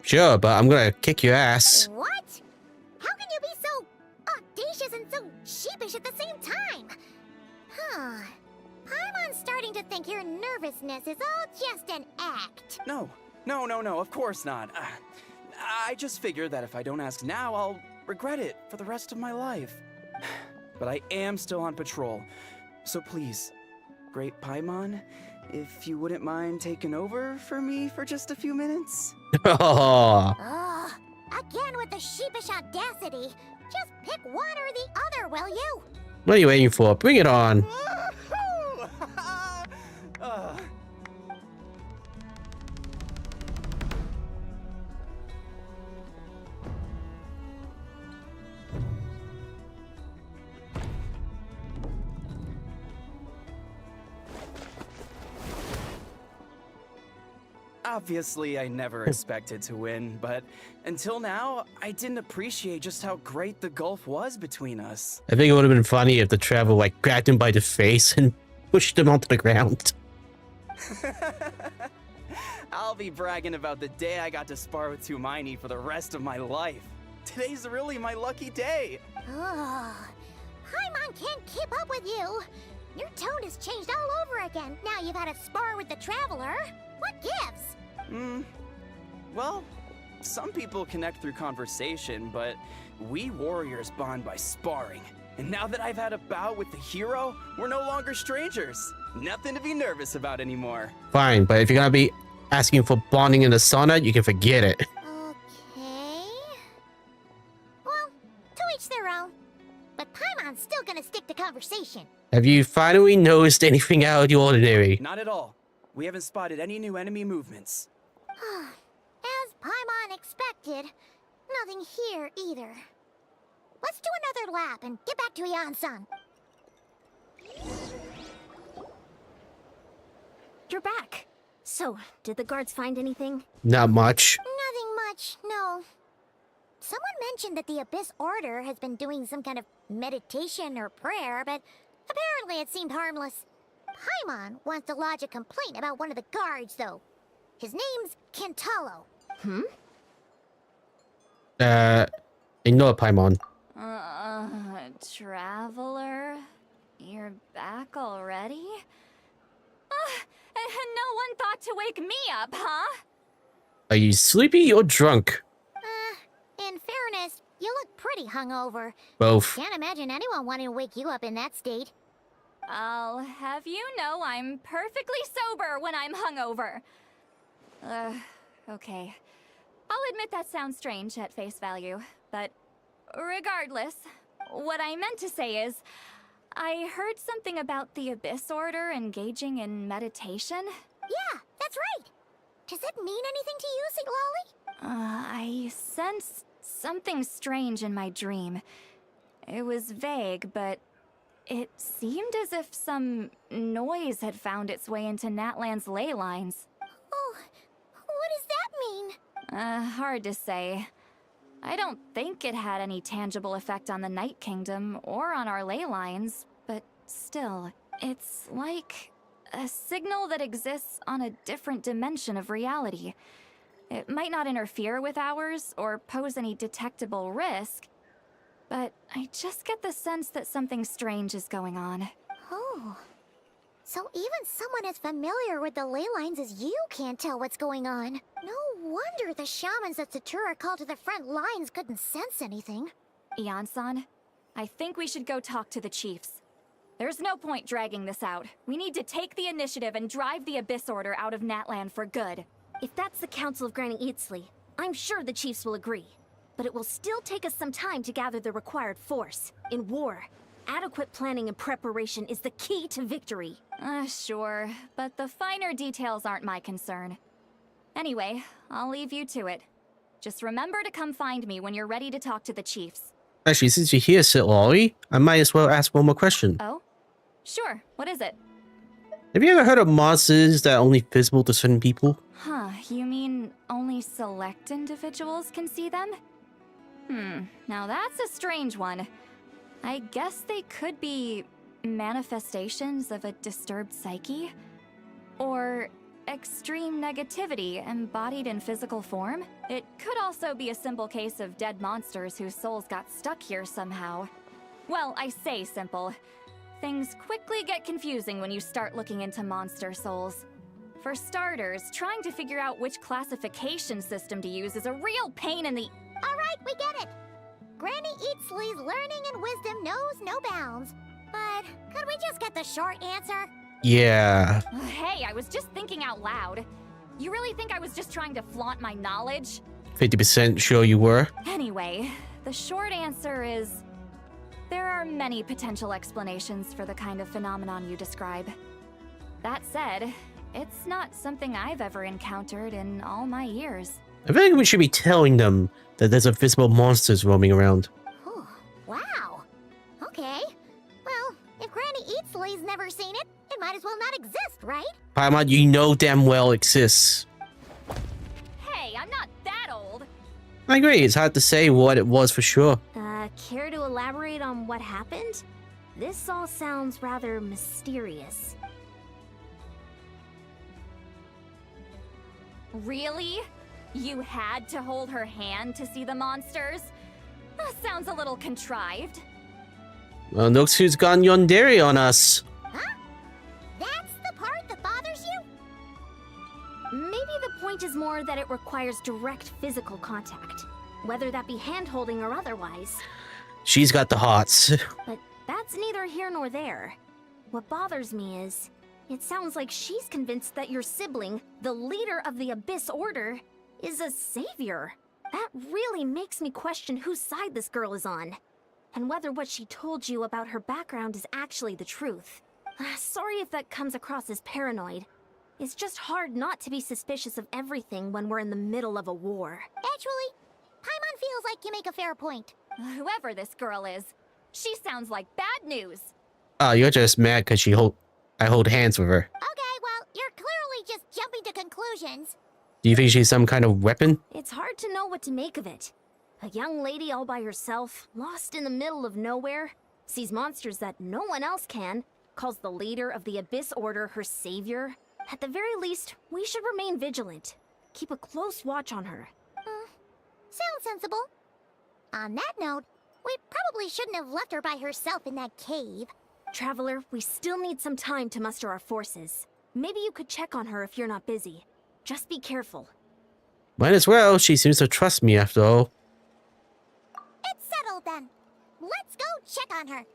Sure, but I'm gonna kick your ass. What? How can you be so audacious and so sheepish at the same time? Huh. Paimon's starting to think your nervousness is all just an act. No, of course not. I just figured that if I don't ask now, I'll regret it for the rest of my life. But I am still on patrol, so please, Great Paimon, if you wouldn't mind taking over for me for just a few minutes? Oh, Ugh, again with the sheepish audacity. Just pick one or the other, will you? what are you waiting for? Bring it on. Ugh. Obviously, I never expected to win, but until now, I didn't appreciate just how great the gulf was between us. I think it would have been funny if the traveler like grabbed him by the face and pushed him onto the ground. I'll be bragging about the day I got to spar with Tumaini for the rest of my life. Today's really my lucky day. Ugh, Paimon can't keep up with you. Your tone has changed all over again. Now you've had a spar with the Traveler. What gives? Well, some people connect through conversation, but we warriors bond by sparring. And now that I've had a bout with the hero, we're no longer strangers. Nothing to be nervous about anymore. Fine, but if you're gonna be asking for bonding in the sauna, you can forget it. Okay. Well, to each their own. But Paimon's still gonna stick to conversation. Have you finally noticed anything out of the ordinary? Not at all. We haven't spotted any new enemy movements. As Paimon expected, nothing here either. Let's do another lap and get back to Ian-san. You're back. So, did the guards find anything? Not much. Nothing much, no. Someone mentioned that the Abyss Order has been doing some kind of meditation or prayer, but apparently it seemed harmless. Paimon wants to lodge a complaint about one of the guards, though. His name's Kentalo. Ignore Paimon. Traveler? You're back already? No one thought to wake me up, huh? Are you sleepy or drunk? In fairness, you look pretty hungover. Both. Can't imagine anyone wanting to wake you up in that state. I'll have you know I'm perfectly sober when I'm hungover. Okay. I'll admit that sounds strange at face value, but regardless, what I meant to say is, I heard something about the Abyss Order engaging in meditation. Yeah, that's right. Does it mean anything to you, Siglali? I sensed something strange in my dream. It was vague, but it seemed as if some noise had found its way into Natlan's ley lines. Oh, what does that mean? Hard to say. I don't think it had any tangible effect on the Night Kingdom or on our ley lines, but still, it's like a signal that exists on a different dimension of reality. It might not interfere with ours or pose any detectable risk, but I just get the sense that something strange is going on. Oh. So even someone as familiar with the ley lines as you can't tell what's going on. No wonder the shamans that Satura called to the front lines couldn't sense anything. Ian-san, I think we should go talk to the chiefs. There's no point dragging this out. We need to take the initiative and drive the Abyss Order out of Natlan for good. If that's the Council of Granny Eatsley, I'm sure the chiefs will agree. But it will still take us some time to gather the required force. In war, adequate planning and preparation is the key to victory. Sure, but the finer details aren't my concern. Anyway, I'll leave you to it. Just remember to come find me when you're ready to talk to the chiefs. Actually, since you're here, Sitlali, I might as well ask one more question. Oh? Sure, what is it? Have you ever heard of monsters that are only visible to certain people? Huh, you mean only select individuals can see them? Now that's a strange one. I guess they could be manifestations of a disturbed psyche? Or extreme negativity embodied in physical form? It could also be a simple case of dead monsters whose souls got stuck here somehow. Well, I say simple. Things quickly get confusing when you start looking into monster souls. For starters, trying to figure out which classification system to use is a real pain in the... Alright, we get it. Granny Eatsley's learning and wisdom knows no bounds. But could we just get the short answer? Yeah. Hey, I was just thinking out loud. You really think I was just trying to flaunt my knowledge? 50% sure you were. Anyway, the short answer is... there are many potential explanations for the kind of phenomenon you describe. That said, it's not something I've ever encountered in all my years. I think we should be telling them that there's invisible monsters roaming around. Oh, wow. Okay. Well, if Granny Eatsley's never seen it, it might as well not exist, right? Paimon, you know damn well exists. Hey, I'm not that old. I agree, it's hard to say what it was for sure. Care to elaborate on what happened? This all sounds rather mysterious. Really? You had to hold her hand to see the monsters? That sounds a little contrived. Well, look who's gone yandere on us. Huh? That's the part that bothers you? Maybe the point is more that it requires direct physical contact, whether that be hand-holding or otherwise. She's got the hots. But that's neither here nor there. What bothers me is, it sounds like she's convinced that your sibling, the leader of the Abyss Order, is a savior. That really makes me question whose side this girl is on, and whether what she told you about her background is actually the truth. Sorry if that comes across as paranoid. It's just hard not to be suspicious of everything when we're in the middle of a war. Actually, Paimon feels like you make a fair point. Whoever this girl is, she sounds like bad news. Oh, you're just mad because I hold hands with her. Okay, well, you're clearly just jumping to conclusions. Do you think she's some kind of weapon? It's hard to know what to make of it. A young lady all by herself, lost in the middle of nowhere, sees monsters that no one else can, calls the leader of the Abyss Order her savior. At the very least, we should remain vigilant. Keep a close watch on her. Sounds sensible. On that note, we probably shouldn't have left her by herself in that cave. Traveler, we still need some time to muster our forces. Maybe you could check on her if you're not busy. Just be careful. Might as well. She seems to trust me after all. It's settled then. Let's go check on her.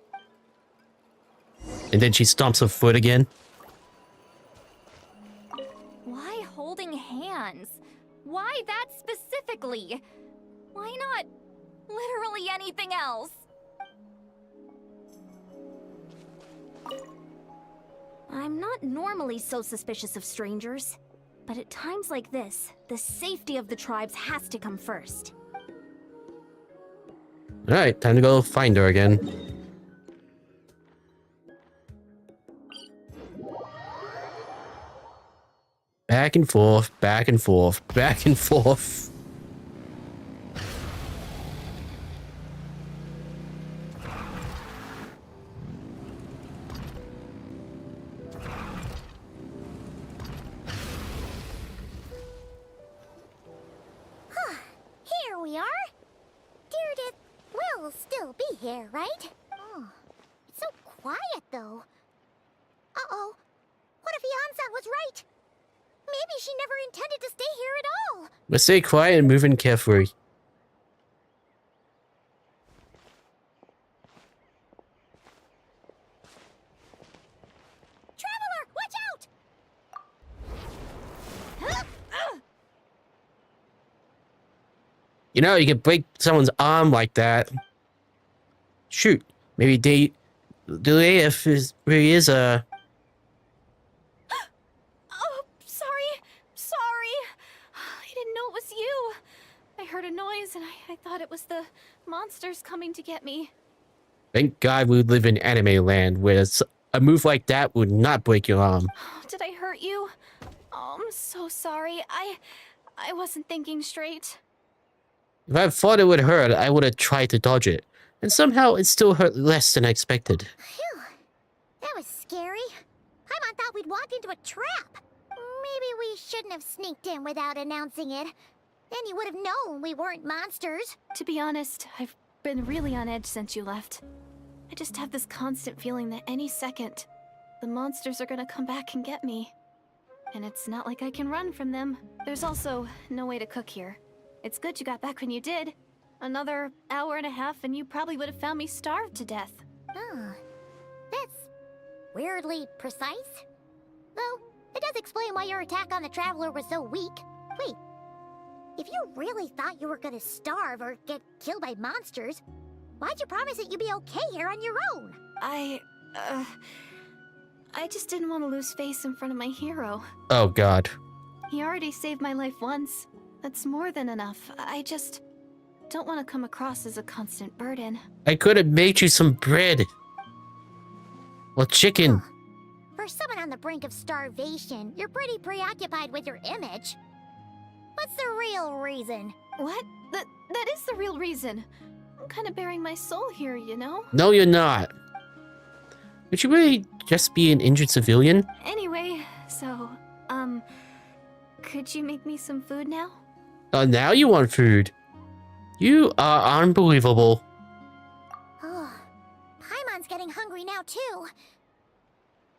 And then she stomps her foot again. Why holding hands? Why that specifically? Why not literally anything else? I'm not normally so suspicious of strangers, but at times like this, the safety of the tribes has to come first. Alright, time to go find her again. Back and forth, back and forth, back and forth. Here we are. Deirdre will still be here, right? Oh, it's so quiet though. Uh-oh. What if Yansan was right? Maybe she never intended to stay here at all. Let's stay quiet and move in carefully. Traveler, watch out! You know, you can break someone's arm like that. Shoot, maybe if it really is a... Oh, sorry. I didn't know it was you. I heard a noise and I thought it was the monsters coming to get me. Thank God we live in anime land, where a move like that would not break your arm. Did I hurt you? Oh, I'm so sorry. I wasn't thinking straight. If I thought it would hurt, I would have tried to dodge it. And somehow it still hurt less than I expected. Phew. That was scary. Paimon thought we'd walk into a trap. Maybe we shouldn't have sneaked in without announcing it. Then you would have known we weren't monsters. To be honest, I've been really on edge since you left. I just have this constant feeling that any second, the monsters are gonna come back and get me. And it's not like I can run from them. There's also no way to cook here. It's good you got back when you did. Another hour and a half and you probably would have found me starved to death. Oh, that's weirdly precise. Though, it does explain why your attack on the Traveler was so weak. Wait, if you really thought you were gonna starve or get killed by monsters, why'd you promise that you'd be okay here on your own? I just didn't want to lose face in front of my hero. Oh god. He already saved my life once. That's more than enough. I just don't want to come across as a constant burden. I could have made you some bread. Or chicken. Huh. For someone on the brink of starvation, you're pretty preoccupied with your image. What's the real reason? What? That is the real reason. I'm kind of bearing my soul here, you know? No, you're not. Would you really just be an injured civilian? Anyway, so, could you make me some food now? Now you want food. You are unbelievable. Oh, Paimon's getting hungry now too.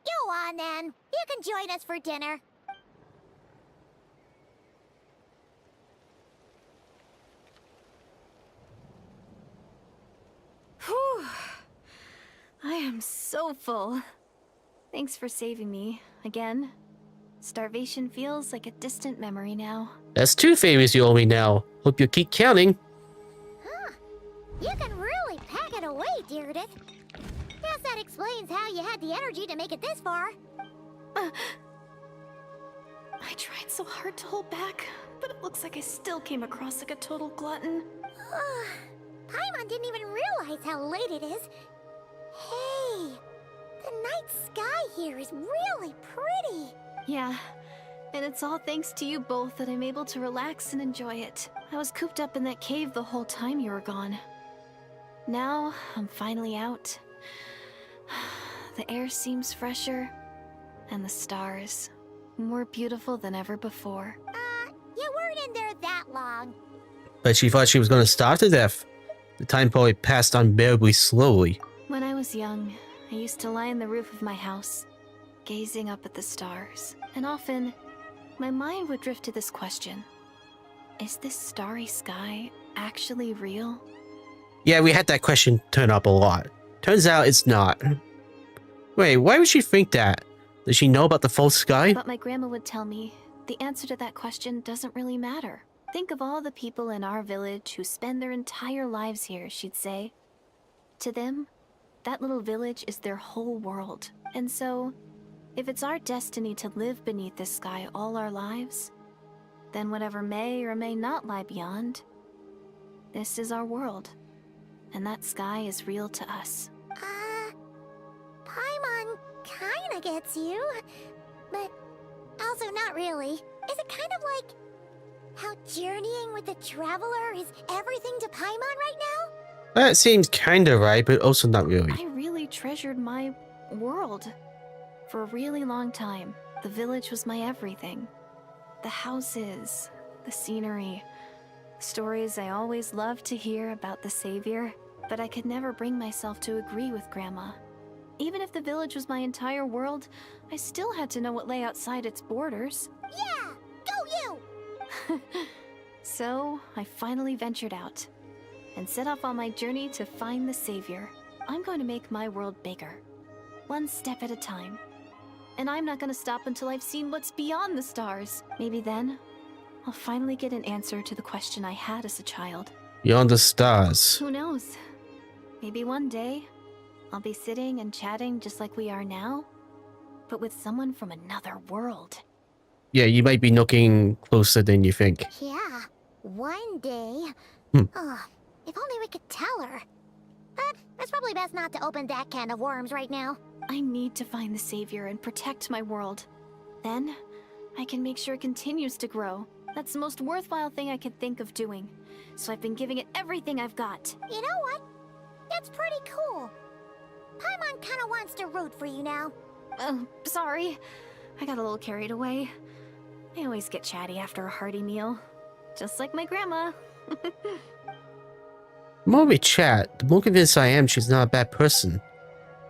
Go on then. You can join us for dinner. Whew. I am so full. Thanks for saving me, again. Starvation feels like a distant memory now. That's 2 favors you owe me now. Hope you keep counting. Huh. You can really pack it away, Deirdre. Guess that explains how you had the energy to make it this far. I tried so hard to hold back, but it looks like I still came across like a total glutton. Paimon didn't even realize how late it is. Hey, the night sky here is really pretty. Yeah, and it's all thanks to you both that I'm able to relax and enjoy it. I was cooped up in that cave the whole time you were gone. Now, I'm finally out. The air seems fresher, and the stars more beautiful than ever before. You weren't in there that long. But she thought she was going to starve to death. The time probably passed unbearably slowly. When I was young, I used to lie on the roof of my house, gazing up at the stars. And often, my mind would drift to this question. Is this starry sky actually real? Yeah, we had that question turn up a lot. Turns out it's not. Wait, why would she think that? Does she know about the false sky? But my grandma would tell me, the answer to that question doesn't really matter. Think of all the people in our village who spend their entire lives here, she'd say. To them, that little village is their whole world. And so, if it's our destiny to live beneath this sky all our lives, then whatever may or may not lie beyond, this is our world. And that sky is real to us. Paimon kinda gets you, but also not really. Is it kind of like how journeying with the Traveler is everything to Paimon right now? That seems kinda right, but also not really. I really treasured my world. For a really long time, the village was my everything. The houses, the scenery, stories I always loved to hear about the Savior, but I could never bring myself to agree with Grandma. Even if the village was my entire world, I still had to know what lay outside its borders. Yeah! Go you! So, I finally ventured out and set off on my journey to find the Savior. I'm going to make my world bigger, one step at a time. And I'm not going to stop until I've seen what's beyond the stars. Maybe then, I'll finally get an answer to the question I had as a child. Beyond the stars. Who knows? Maybe one day, I'll be sitting and chatting just like we are now, but with someone from another world. Yeah, you might be looking closer than you think. Yeah, one day. Oh, if only we could tell her. But it's probably best not to open that can of worms right now. I need to find the Savior and protect my world. Then, I can make sure it continues to grow. That's the most worthwhile thing I could think of doing. So I've been giving it everything I've got. You know what? That's pretty cool. Paimon kinda wants to root for you now. Oh, sorry. I got a little carried away. I always get chatty after a hearty meal. Just like my grandma. The more we chat, the more convinced I am she's not a bad person.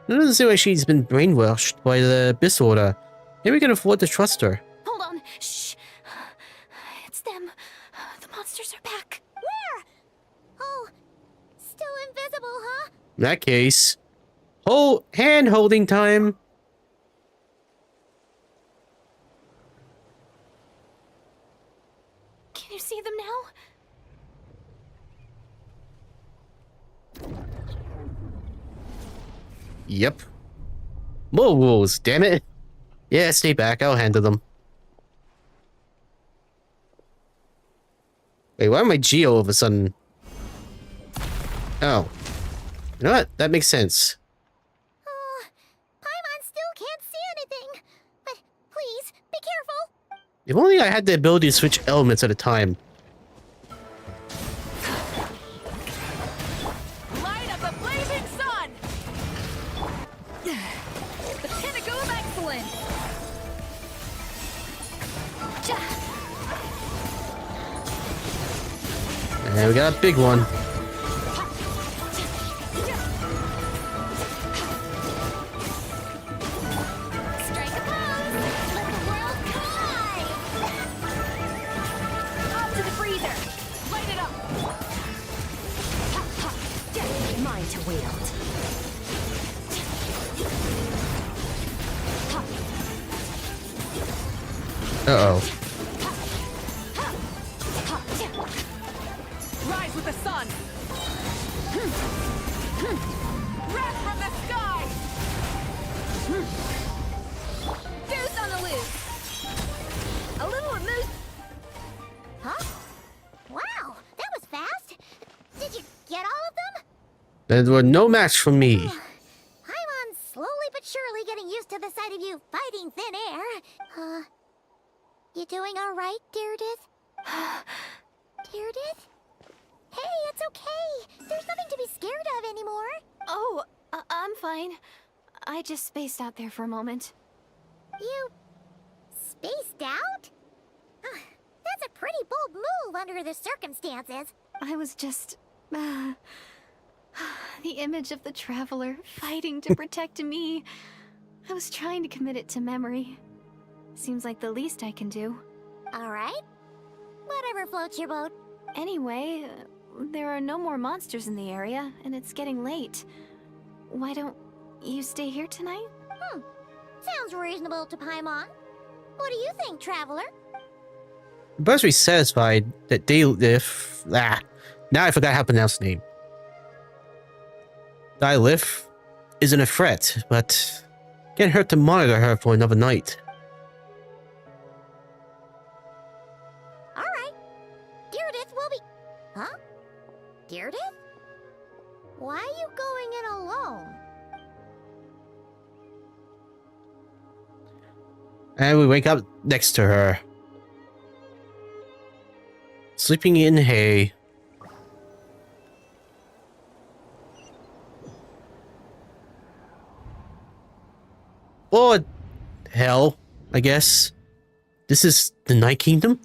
It doesn't seem like she's been brainwashed by the Abyss Order. Maybe we can afford to trust her. Hold on. Shh. It's them. The monsters are back. Where? Oh, still invisible, huh? In that case, hand-holding time. Can you see them now? Yep. More rules, damn it. Yeah, stay back. I'll handle them. Wait, why am I G all of a sudden? Oh. You know what? That makes sense. Oh, Paimon still can't see anything. But please, be careful. If only I had the ability to switch elements at a time. Light up the blazing sun! The pinnacle of excellence! And we got a big one. Strike a pose. Let the world collide. Up to the freezer! Light it up! Mine to wield. Uh-oh. Rise with the sun! Wrath from the sky! Goose on the loose! A little moose. Huh? Wow, that was fast. Did you get all of them? There were no match for me. Paimon's slowly but surely getting used to the sight of you fighting thin air. You doing all right, Deirdith? Deirdith? Hey, it's okay. There's nothing to be scared of anymore. Oh, I'm fine. I just spaced out there for a moment. You spaced out? That's a pretty bold move under the circumstances. I was just... the image of the Traveler fighting to protect me. I was trying to commit it to memory. Seems like the least I can do. All right. Whatever floats your boat. Anyway, there are no more monsters in the area, and it's getting late. Why don't you stay here tonight? Sounds reasonable to Paimon. What do you think, Traveler? I'm personally satisfied that Daylif... now I forgot how to pronounce the name. Daylif isn't a threat, but can't hurt to monitor her for another night. All right. Deirdith will be... Huh? Deirdith? Why are you going in alone? And we wake up next to her. Sleeping in hay. Or hell, I guess. This is the Night Kingdom?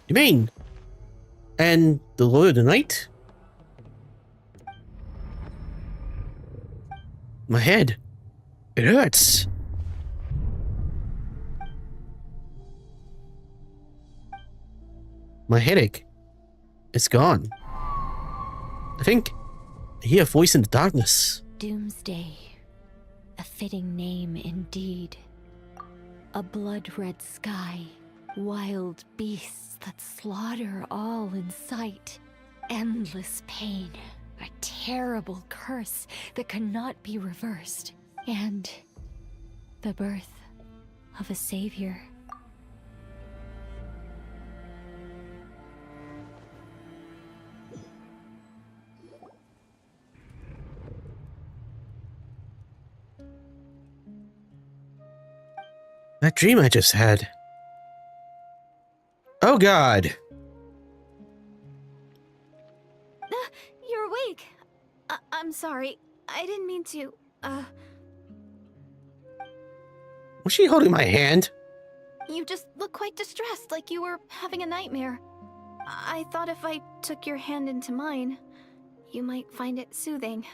You mean? And the Lord of the Night? My head. It hurts. My headache. It's gone. I think I hear a voice in the darkness. Doomsday. A fitting name indeed. A blood-red sky. Wild beasts that slaughter all in sight. Endless pain. A terrible curse that cannot be reversed. And the birth of a savior. That dream I just had. Oh God. You're awake. sorry. I didn't mean to, Was she holding my hand? You just look quite distressed, like you were having a nightmare. I thought if I took your hand into mine, you might find it soothing.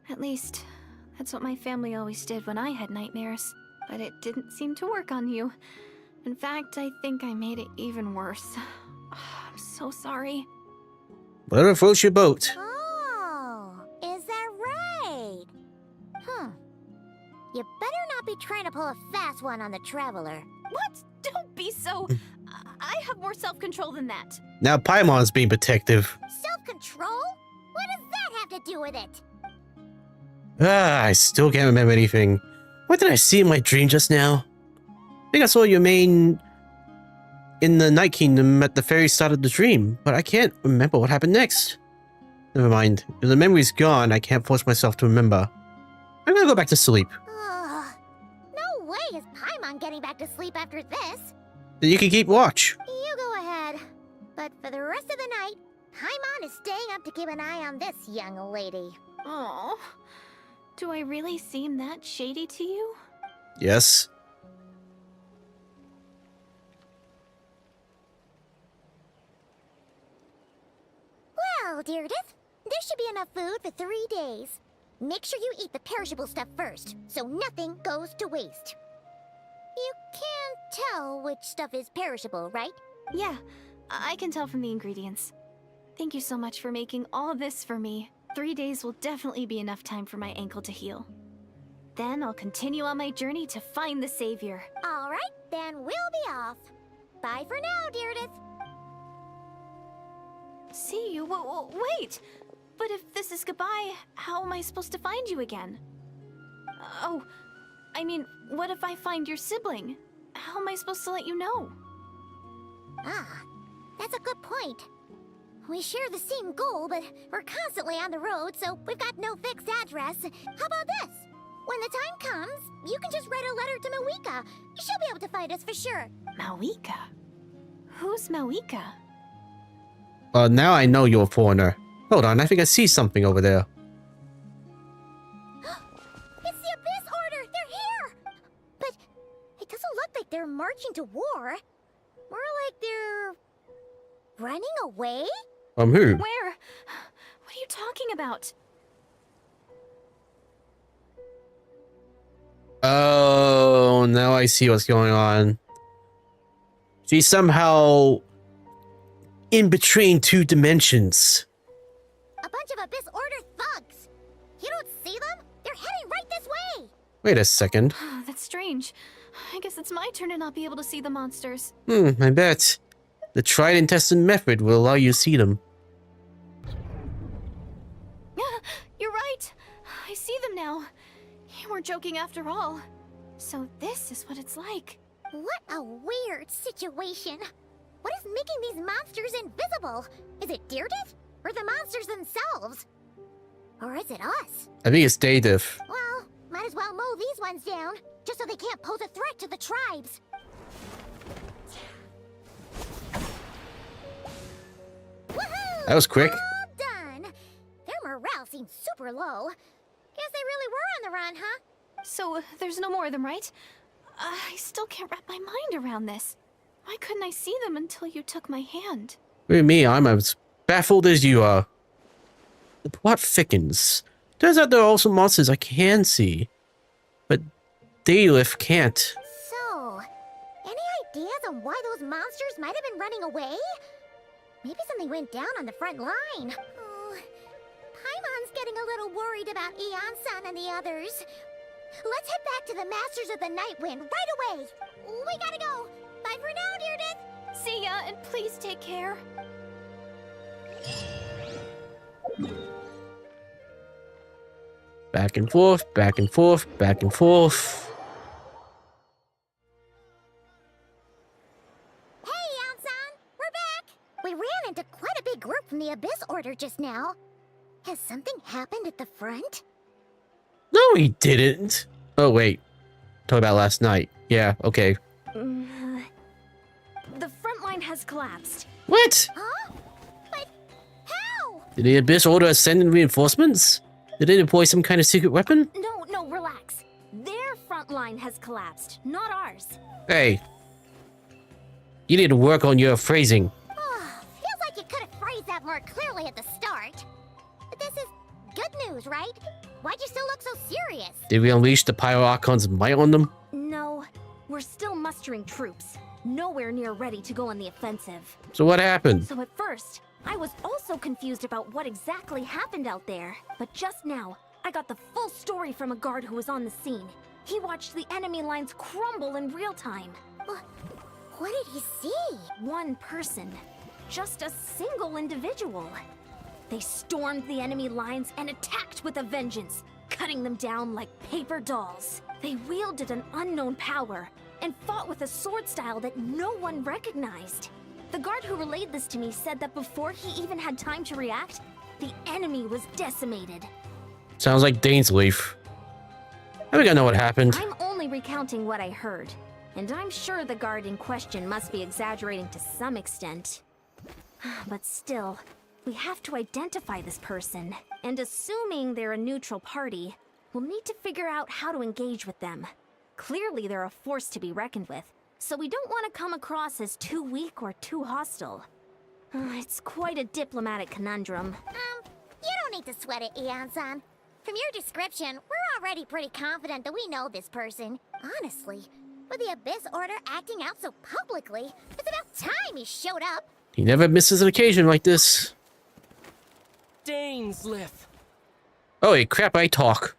At least, that's what my family always did when I had nightmares. But it didn't seem to work on you. In fact, I think I made it even worse. I'm so sorry. Whatever floats your boat. Oh, is that right? You better not be trying to pull a fast one on the Traveler. What? Don't be so... I have more self-control than that. Now Paimon's being protective. Self-control? What does that have to do with it? I still can't remember anything. What did I see in my dream just now? I think I saw your main in the Night Kingdom at the very start of the dream, but I can't remember what happened next. Never mind. If the memory's gone, I can't force myself to remember. I'm gonna go back to sleep. No way is Paimon getting back to sleep after this. Then you can keep watch. You go ahead. But for the rest of the night, Paimon is staying up to keep an eye on this young lady. Oh, do I really seem that shady to you? Yes. Well, Deirdre, there should be enough food for 3 days. Make sure you eat the perishable stuff first, so nothing goes to waste. You can't tell which stuff is perishable, right? Yeah, I can tell from the ingredients. Thank you so much for making all this for me. 3 days will definitely be enough time for my ankle to heal. Then I'll continue on my journey to find the savior. All right, then we'll be off. Bye for now, Deirdre. See you? Wait! But if this is goodbye, how am I supposed to find you again? Oh, I mean, what if I find your sibling? How am I supposed to let you know? Ah, that's a good point. We share the same goal, but we're constantly on the road, so we've got no fixed address. How about this? When the time comes, you can just write a letter to Mawika. She'll be able to find us for sure. Mawika? Who's Mawika? Now I know you're a foreigner. Hold on, I think I see something over there. It's the Abyss Order! They're here! But it doesn't look like they're marching to war. More like they're... running away? Who? Where? What are you talking about? Oh, now I see what's going on. She's somehow in between two dimensions. A bunch of Abyss Order thugs! You don't see them? They're heading right this way! Wait a second. That's strange. I guess it's my turn to not be able to see the monsters. I bet. The tried and tested method will allow you to see them. You're right. I see them now. You weren't joking after all. So this is what it's like. What a weird situation. What is making these monsters invisible? Is it Deirdre? Or the monsters themselves? Or is it us? I think it's Dative. Well, might as well mow these ones down, just so they can't pose a threat to the tribes. Woohoo! That was quick. All done. Their morale seems super low. Guess they really were on the run, huh? So there's no more of them, right? I still can't wrap my mind around this. Why couldn't I see them until you took my hand? What do you mean? I'm as baffled as you are. The plot thickens. Turns out there are also monsters I can see. But Dative can't. So, any ideas on why those monsters might have been running away? Maybe something went down on the front line. Oh, Paimon's getting a little worried about Eon-san and the others. Let's head back to the Masters of the Night Wind right away. We gotta go. Bye for now, Deirdre. See ya, and please take care. Back and forth, back and forth, back and forth. Hey, Eon-san. We're back. We ran into quite a big group from the Abyss Order just now. Has something happened at the front? No, he didn't. Oh, wait. Talk about last night. Yeah, okay. The front line has collapsed. What? Huh? But how? Did the Abyss Order send in reinforcements? Did they deploy some kind of secret weapon? No, relax. Their front line has collapsed, not ours. Hey. You need to work on your phrasing. Feels like you could have phrased that more clearly at the start. But this is good news, right? Why'd you still look so serious? Did we unleash the Pyro Archon's might on them? No, we're still mustering troops. Nowhere near ready to go on the offensive. So what happened? So at first, I was also confused about what exactly happened out there. But just now, I got the full story from a guard who was on the scene. He watched the enemy lines crumble in real time. What did he see? One person. Just a single individual. They stormed the enemy lines and attacked with a vengeance, cutting them down like paper dolls. They wielded an unknown power and fought with a sword style that no one recognized. The guard who relayed this to me said that before he even had time to react, the enemy was decimated. Sounds like Dane's leaf. I think I know what happened. I'm only recounting what I heard, and I'm sure the guard in question must be exaggerating to some extent. But still, we have to identify this person, and assuming they're a neutral party, we'll need to figure out how to engage with them. Clearly they're a force to be reckoned with, so we don't want to come across as too weak or too hostile. It's quite a diplomatic conundrum. You don't need to sweat it, Eon-san. From your description, we're already pretty confident that we know this person. Honestly, with the Abyss Order acting out so publicly, it's about time he showed up. He never misses an occasion like this. Dainsleif. Oh, crap, I talk.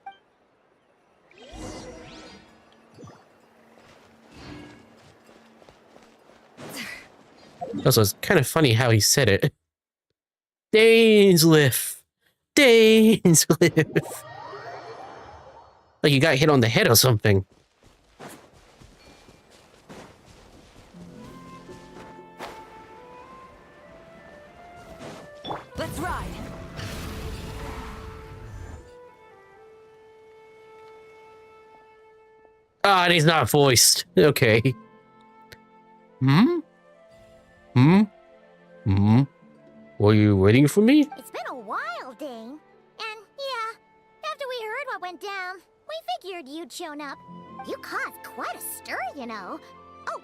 Also, it's kind of funny how he said it. Dainsleif. Dainsleif. Like you got hit on the head or something. Let's ride. Ah, and he's not voiced. Okay. Were you waiting for me? It's been a while, Dane. And yeah, after we heard what went down, we figured you'd shown up. You caused quite a stir, you know. Oh,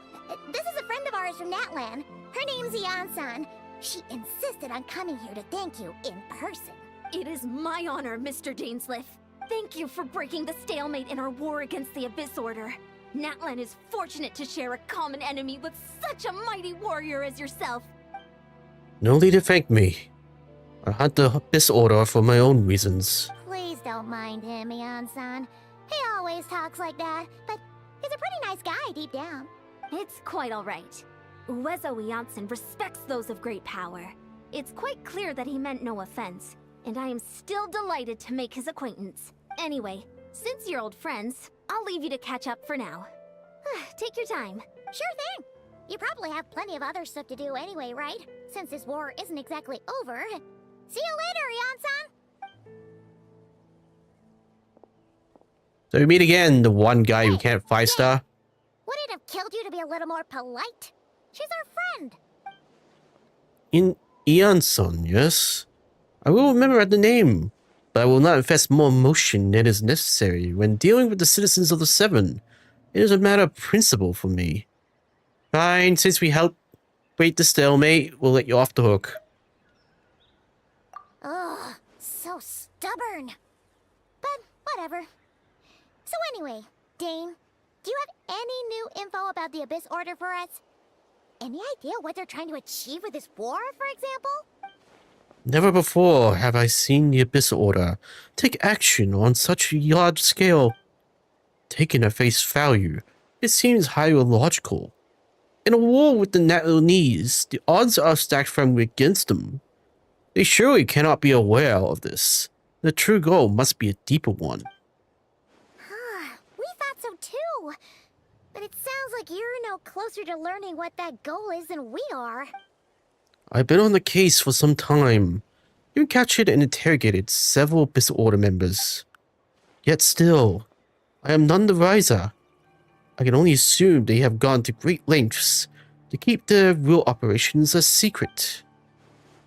this is a friend of ours from Natlan. Her name's Eon-san. She insisted on coming here to thank you in person. It is my honor, Mr. Dainsleif. Thank you for breaking the stalemate in our war against the Abyss Order. Natlan is fortunate to share a common enemy with such a mighty warrior as yourself. No need to thank me. I hunt the Abyss Order for my own reasons. Please don't mind him, Eon-san. He always talks like that, but he's a pretty nice guy deep down. It's quite all right. Uezo Janssen respects those of great power. It's quite clear that he meant no offense, and I am still delighted to make his acquaintance. Anyway, since you're old friends, I'll leave you to catch up for now. Take your time. Sure thing. You probably have plenty of other stuff to do anyway, right? Since this war isn't exactly over. See you later, Eon-san! So we meet again, the one guy who can't 5-star. Would it have killed you to be a little more polite? She's our friend. In Eon-san, yes? I will remember the name, but I will not invest more emotion than is necessary when dealing with the citizens of the Seven. It is a matter of principle for me. Fine, since we helped break the stalemate, we'll let you off the hook. Ugh, so stubborn. But whatever. So anyway, Dane, do you have any new info about the Abyss Order for us? Any idea what they're trying to achieve with this war, for example? Never before have I seen the Abyss Order take action on such a large scale. Taken at face value, it seems highly illogical. In a war with the Natlanese, the odds are stacked firmly against them. They surely cannot be aware of this. The true goal must be a deeper one. We thought so too. But it sounds like you're no closer to learning what that goal is than we are. I've been on the case for some time. You captured and interrogated several Abyss Order members. Yet still, I am none the wiser. I can only assume they have gone to great lengths to keep their real operations a secret.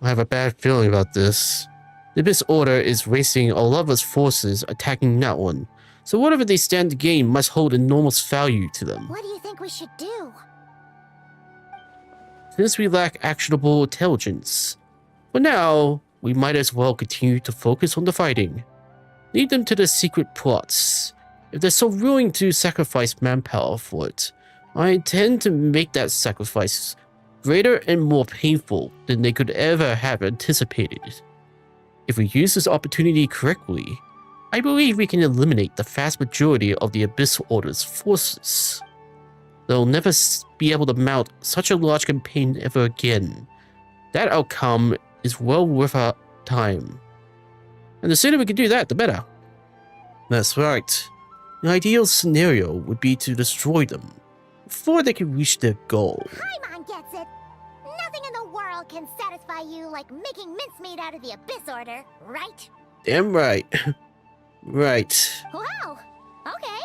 I have a bad feeling about this. The Abyss Order is wasting all of its forces attacking that one, so whatever they stand to gain must hold enormous value to them. What do you think we should do? Since we lack actionable intelligence, for now, we might as well continue to focus on the fighting. Lead them to the secret plots. If they're so willing to sacrifice manpower for it, I intend to make that sacrifice greater and more painful than they could ever have anticipated. If we use this opportunity correctly, I believe we can eliminate the vast majority of the Abyss Order's forces. They'll never be able to mount such a large campaign ever again. That outcome is well worth our time. And the sooner we can do that, the better. That's right. The ideal scenario would be to destroy them before they can reach their goal. Paimon gets it. Nothing in the world can satisfy you like making mincemeat out of the Abyss Order, right? Damn right. Right. Wow. Okay.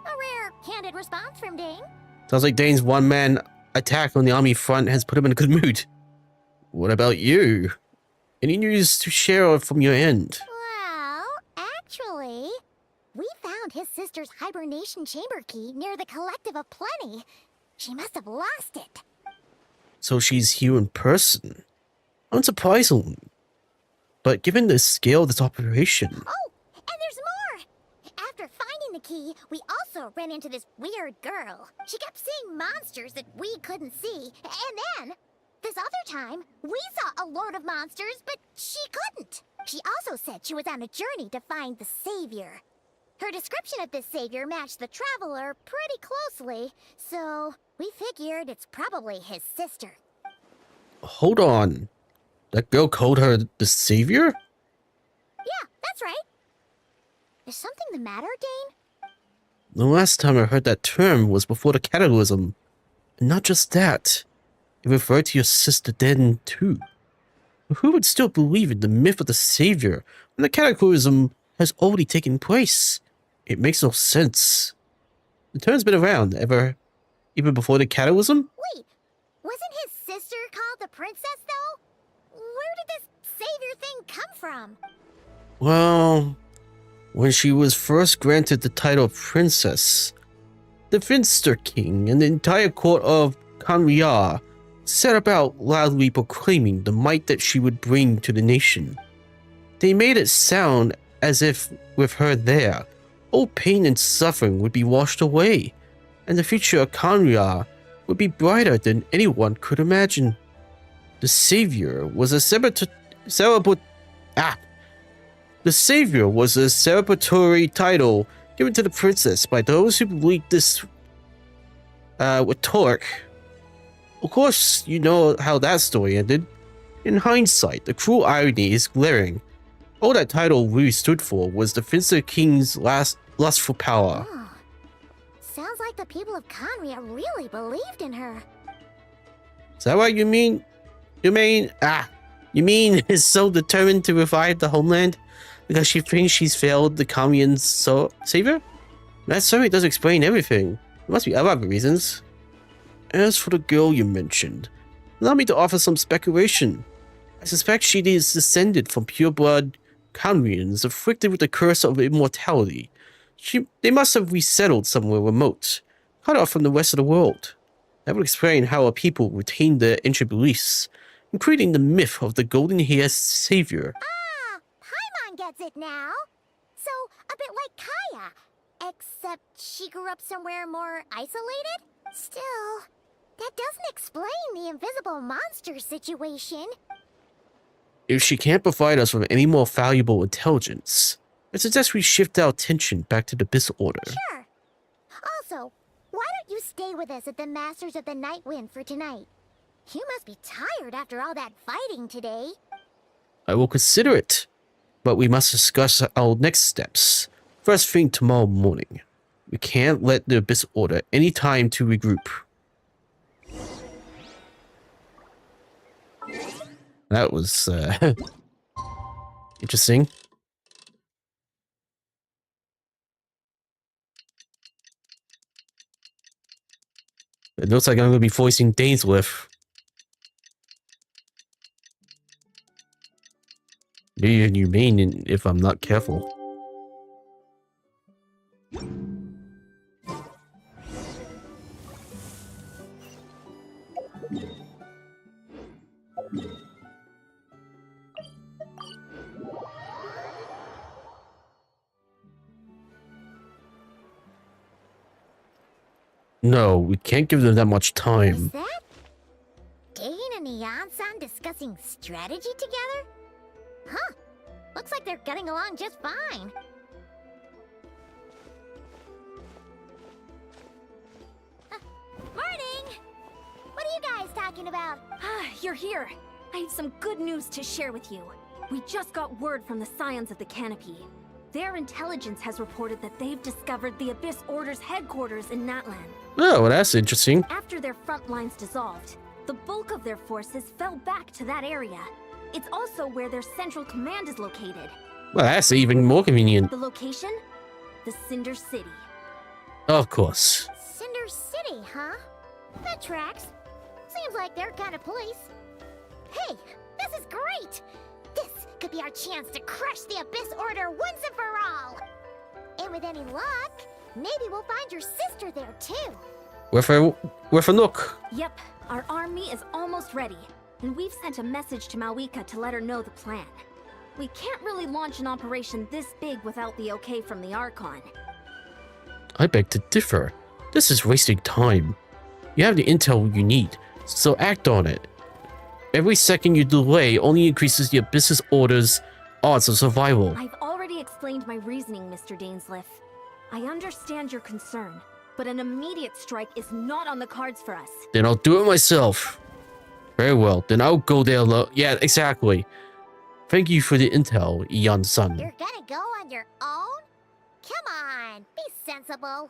A rare, candid response from Dane. Sounds like Dane's one-man attack on the army front has put him in a good mood. What about you? Any news to share from your end? Well, actually, we found his sister's hibernation chamber key near the Collective of Plenty. She must have lost it. So she's here in person. Unsurprisingly. But given the scale of this operation... Oh, and there's more! After finding the key, we also ran into this weird girl. She kept seeing monsters that we couldn't see, and then... this other time, we saw a load of monsters, but she couldn't. She also said she was on a journey to find the Savior. Her description of this Savior matched the Traveler pretty closely, so we figured it's probably his sister. Hold on. That girl called her the Savior? Yeah, that's right. Is something the matter, Dane? The last time I heard that term was before the Cataclysm. And not just that. It referred to your sister then, too. Who would still believe in the myth of the Savior when the Cataclysm has already taken place? It makes no sense. The term's been around even before the Cataclysm? Wait, wasn't his sister called the Princess, though? Where did this Savior thing come from? Well, when she was first granted the title of Princess, the Finster King and the entire court of Kanria set about loudly proclaiming the might that she would bring to the nation. They made it sound as if, with her there, all pain and suffering would be washed away, and the future of Kanria would be brighter than anyone could imagine. The Savior was a celebratory title given to the princess by those who believed this rhetoric. Of course, you know how that story ended. In hindsight, the cruel irony is glaring. All that title really stood for was the Finster King's lust for power. Oh, sounds like the people of Kanria really believed in her. Is that what you mean? You mean is so determined to revive the homeland because she thinks she's failed the Kanrian savior? That certainly does explain everything. There must be other reasons. As for the girl you mentioned, allow me to offer some speculation. I suspect she is descended from pure-blood Kanrians afflicted with the curse of immortality. They must have resettled somewhere remote, cut off from the rest of the world. That would explain how our people retained their ancient beliefs, including the myth of the golden-haired savior. Ah, Paimon gets it now. So, a bit like Kaya, except she grew up somewhere more isolated? Still, that doesn't explain the invisible monster situation. If she can't provide us with any more valuable intelligence, I suggest we shift our attention back to the Abyss Order. Sure. Also, why don't you stay with us at the Masters of the Night Wind for tonight? You must be tired after all that fighting today. I will consider it, but we must discuss our next steps first thing tomorrow morning. We can't let the Abyss Order any time to regroup. That was interesting. It looks like I'm going to be voicing Dainsworth. you mean if I'm not careful? No, we can't give them that much Is time. that Dane and Neon-san discussing strategy together? Huh. Looks like they're getting along just fine. Morning! What are you guys talking about? Ah, you're here. I have some good news to share with you. We just got word from the Scions of the Canopy. Their intelligence has reported that they've discovered the Abyss Order's headquarters in Natlan. Oh, well, that's interesting. After their front lines dissolved, the bulk of their forces fell back to that area. It's also where their central command is located. Well, that's even more convenient. The location? The Cinder City. Of course. Cinder City, huh? That tracks. Seems like their kind of place. Hey, this is great! This could be our chance to crush the Abyss Order once and for all! And with any luck, maybe we'll find your sister there too. With a look. Yep, our army is almost ready, and we've sent a message to Malwika to let her know the plan. We can't really launch an operation this big without the okay from the Archon. I beg to differ. This is wasting time. You have the intel you need, so act on it. Every second you delay only increases the Abyss's Order's odds of survival. I've already explained my reasoning, Mr. Dainsleif. I understand your concern, but an immediate strike is not on the cards for us. Then I'll do it myself. Very well, then I'll go there alone. Yeah, exactly. Thank you for the intel, Eon-san. You're gonna go on your own? Come on, be sensible.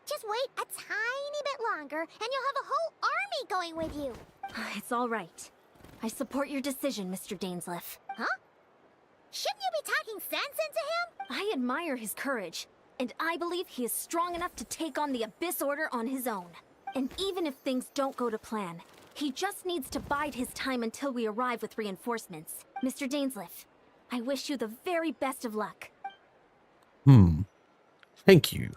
Just wait a tiny bit longer, and you'll have a whole army going with you. It's all right. I support your decision, Mr. Dainsleif. Huh? Shouldn't you be talking sense into him? I admire his courage, and I believe he is strong enough to take on the Abyss Order on his own. And even if things don't go to plan, he just needs to bide his time until we arrive with reinforcements. Mr. Dainsleif, I wish you the very best of luck. Thank you.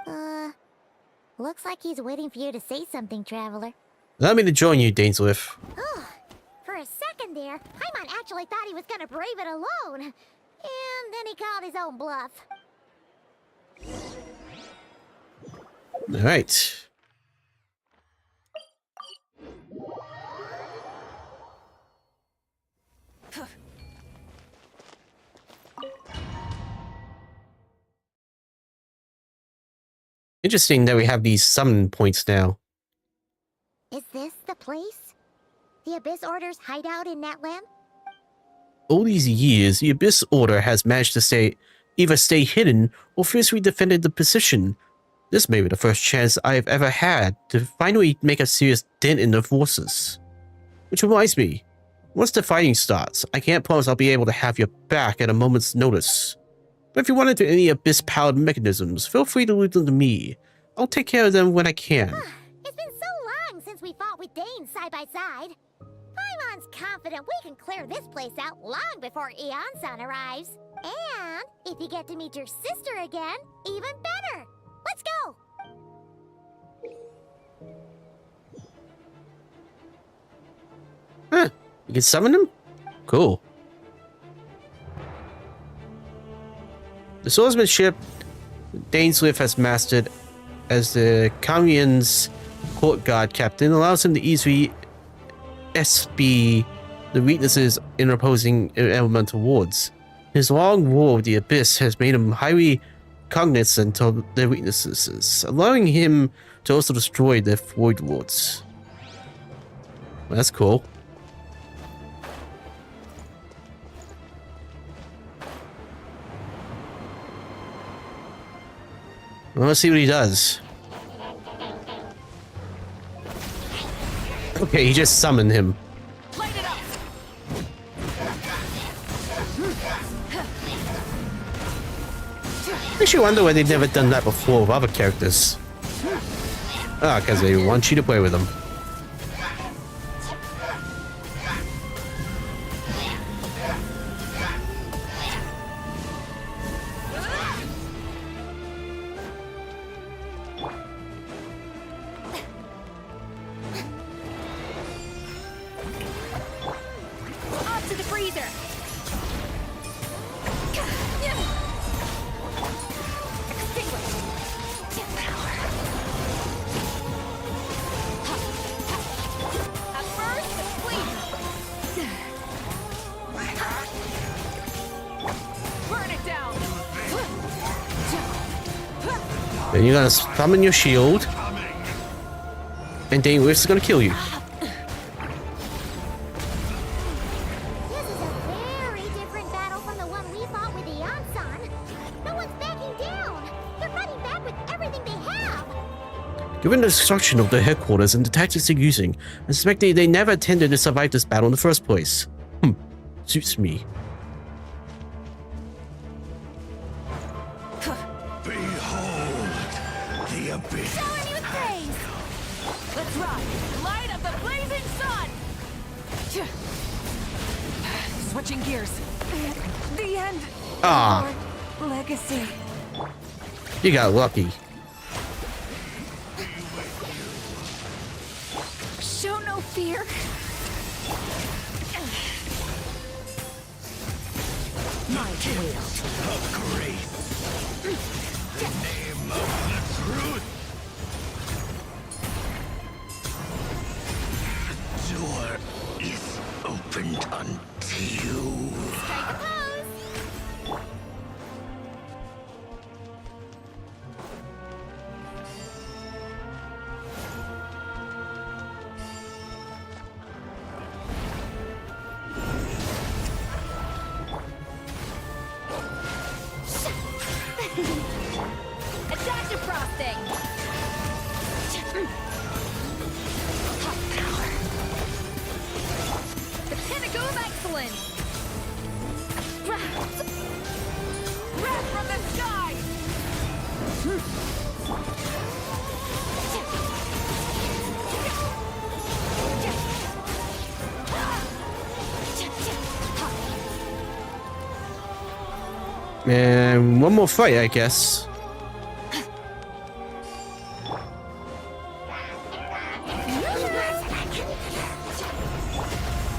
Looks like he's waiting for you to say something, Traveler. Allow me to join you, Dainsleif. Oh, for a second there, Paimon actually thought he was gonna brave it alone. And then he called his own bluff. Alright. Interesting that we have these summon points now. Is this the place? The Abyss Order's hideout in Natlan? All these years, the Abyss Order has managed to either stay hidden or fiercely defended the position. This may be the first chance I've ever had to finally make a serious dent in the forces. Which reminds me, once the fighting starts, I can't promise I'll be able to have your back at a moment's notice. But if you run into any Abyss-powered mechanisms, feel free to leave them to me. I'll take care of them when I can. It's been so long since we fought with Dane side by side. Paimon's confident we can clear this place out long before Eon-san arrives. And if you get to meet your sister again, even better. Let's go! Huh, you can summon them? Cool. The swordsmanship Dainsleif has mastered as the Kamrian's court guard captain allows him to easily SB the weaknesses in opposing elemental wards. His long war with the Abyss has made him highly cognizant of their weaknesses, allowing him to also destroy their void wards. Well, that's cool. Well, let's see what he does. Okay, he just summoned him. Makes you wonder why they've never done that before with other characters. Ah, because they want you to play with them. Then you're gonna summon your shield. And then we're just gonna kill you. This is a very different battle from the one we fought with the Yansan. No one's backing down. They're fighting back with everything they have. Given the destruction of the headquarters and the tactics they're using, I suspect they never intended to survive this battle in the first place. Suits me. Behold the abyss. Showing you praise! Let's rock! Light of the blazing sun! Switching gears. The end. Ah. Or legacy. You got lucky. Show no fear. My will. Of grace. The name of the truth. The door is opened unto you. Strike a pose. Attack defrosting! Hot power. The pinnacle of excellence! Wrath from the sky! And one more fight, I guess.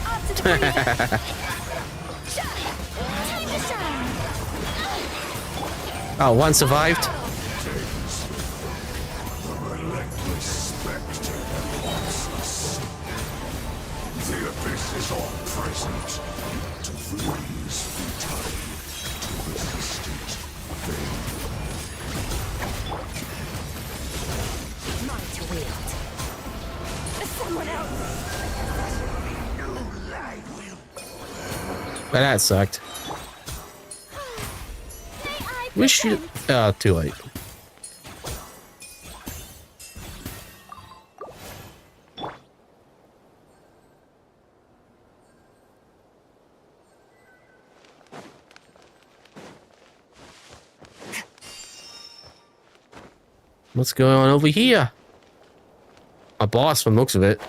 Up to the breathing! Oh, one survived. The relentless spectre that haunts us. The abyss is all present. To flee is futile. To resist it, vain. Mine to wield. Someone else! No lie will. But that sucked. We should. Too late. What's going on over here? A boss from the looks of it.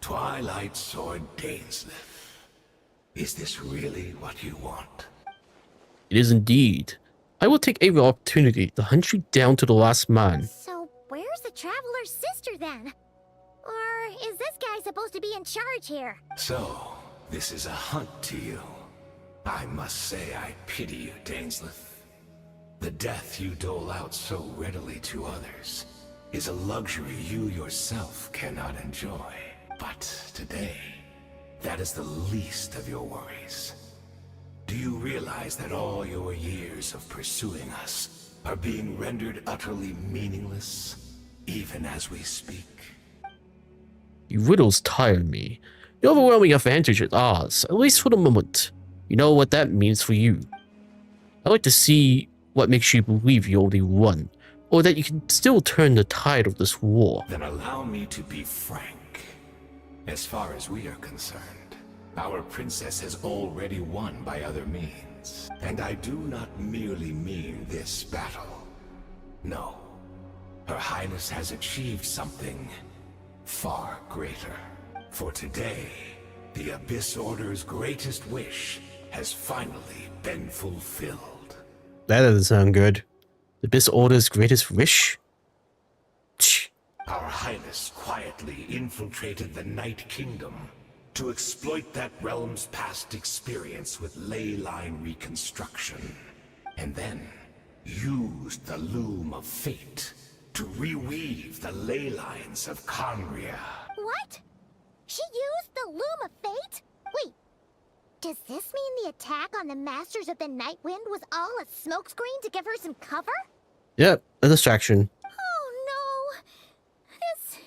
Twilight Sword Dainsleif. Is this really what you want? It is indeed. I will take every opportunity to hunt you down to the last man. So, where's the Traveler's sister then? Or is this guy supposed to be in charge here? So, this is a hunt to you. I must say I pity you, Dainsleif. The death you dole out so readily to others is a luxury you yourself cannot enjoy. But today, that is the least of your worries. Do you realize that all your years of pursuing us are being rendered utterly meaningless, even as we speak? You riddles tire me. The overwhelming advantage is ours, at least for the moment. You know what that means for you. I'd like to see what makes you believe you only won, or that you can still turn the tide of this war. Then allow me to be frank. As far as we are concerned, our princess has already won by other means. And I do not merely mean this battle. No. Her Highness has achieved something far greater. For today, the Abyss Order's greatest wish has finally been fulfilled. That doesn't sound good. The Abyss Order's greatest wish? Tch. Our Highness quietly infiltrated the Night Kingdom to exploit that realm's past experience with ley line reconstruction, and then used the Loom of Fate to reweave the ley lines of Conria. What? She used the Loom of Fate? Wait, does this mean the attack on the Masters of the Night Wind was all a smokescreen to give her some cover? Yep, a distraction. Oh no, this